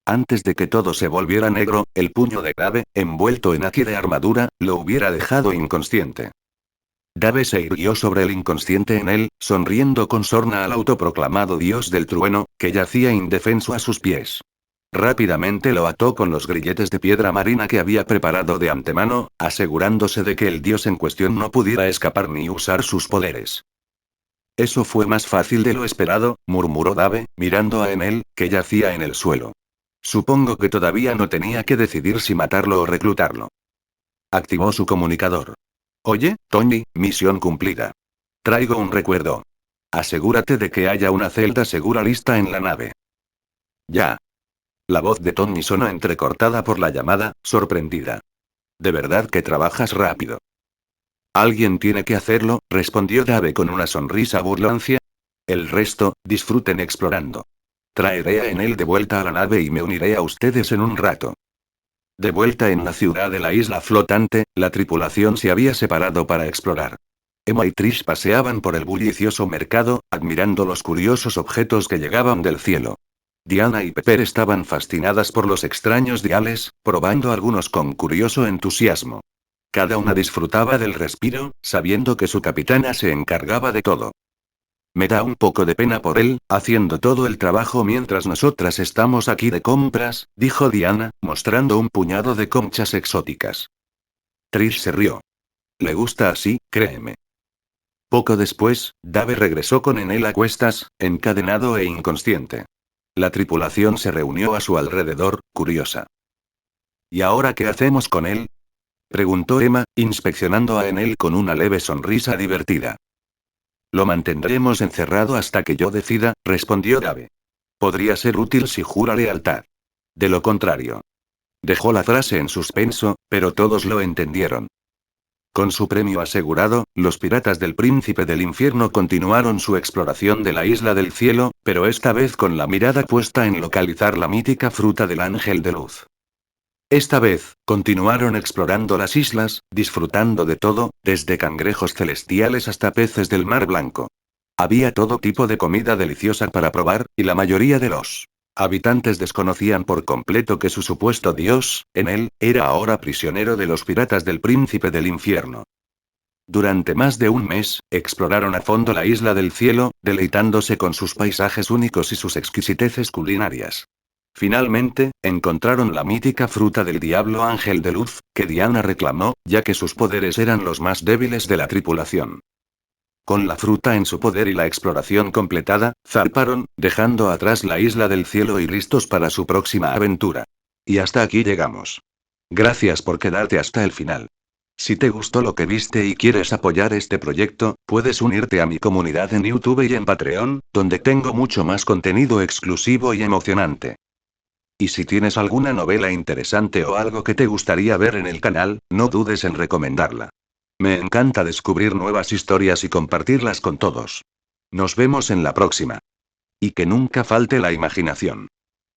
Antes de que todo se volviera negro, el puño de Dave, envuelto en haki de armadura, lo hubiera dejado inconsciente. Dave se irguió sobre el inconsciente Enel, sonriendo con sorna al autoproclamado dios del trueno, que yacía indefenso a sus pies. Rápidamente lo ató con los grilletes de piedra marina que había preparado de antemano, asegurándose de que el dios en cuestión no pudiera escapar ni usar sus poderes. Eso fue más fácil de lo esperado, murmuró Dave, mirando a Enel, que yacía en el suelo. Supongo que todavía no tenía que decidir si matarlo o reclutarlo. Activó su comunicador. Oye, Tony, misión cumplida. Traigo un recuerdo. Asegúrate de que haya una celda segura lista en la nave. Ya. La voz de Tony sonó entrecortada por la llamada, sorprendida. ¿De verdad que trabajas rápido? Alguien tiene que hacerlo, respondió Dave con una sonrisa burlancia. El resto, disfruten explorando. Traeré a Enel de vuelta a la nave y me uniré a ustedes en un rato. De vuelta en la ciudad de la isla flotante, la tripulación se había separado para explorar. Emma y Trish paseaban por el bullicioso mercado, admirando los curiosos objetos que llegaban del cielo. Diana y Pepper estaban fascinadas por los extraños diales, probando algunos con curioso entusiasmo. Cada una disfrutaba del respiro, sabiendo que su capitana se encargaba de todo. Me da un poco de pena por él, haciendo todo el trabajo mientras nosotras estamos aquí de compras, dijo Diana, mostrando un puñado de conchas exóticas. Trish se rió. Le gusta así, créeme. Poco después, Dave regresó con Enel a cuestas, encadenado e inconsciente. La tripulación se reunió a su alrededor, curiosa. ¿Y ahora qué hacemos con él?, preguntó Emma, inspeccionando a Enel con una leve sonrisa divertida. Lo mantendremos encerrado hasta que yo decida, respondió Dave. Podría ser útil si jura lealtad. De lo contrario. Dejó la frase en suspenso, pero todos lo entendieron. Con su premio asegurado, los piratas del Príncipe del Infierno continuaron su exploración de la Isla del Cielo, pero esta vez con la mirada puesta en localizar la mítica fruta del Ángel de Luz. Esta vez, continuaron explorando las islas, disfrutando de todo, desde cangrejos celestiales hasta peces del Mar Blanco. Había todo tipo de comida deliciosa para probar, y la mayoría de los habitantes desconocían por completo que su supuesto dios, Enel, era ahora prisionero de los piratas del Príncipe del Infierno. Durante más de un mes, exploraron a fondo la Isla del Cielo, deleitándose con sus paisajes únicos y sus exquisiteces culinarias. Finalmente, encontraron la mítica fruta del diablo Ángel de Luz, que Diana reclamó, ya que sus poderes eran los más débiles de la tripulación. Con la fruta en su poder y la exploración completada, zarparon, dejando atrás la Isla del Cielo y listos para su próxima aventura. Y hasta aquí llegamos. Gracias por quedarte hasta el final. Si te gustó lo que viste y quieres apoyar este proyecto, puedes unirte a mi comunidad en YouTube y en Patreon, donde tengo mucho más contenido exclusivo y emocionante. Y si tienes alguna novela interesante o algo que te gustaría ver en el canal, no dudes en recomendarla. Me encanta descubrir nuevas historias y compartirlas con todos. Nos vemos en la próxima. Y que nunca falte la imaginación.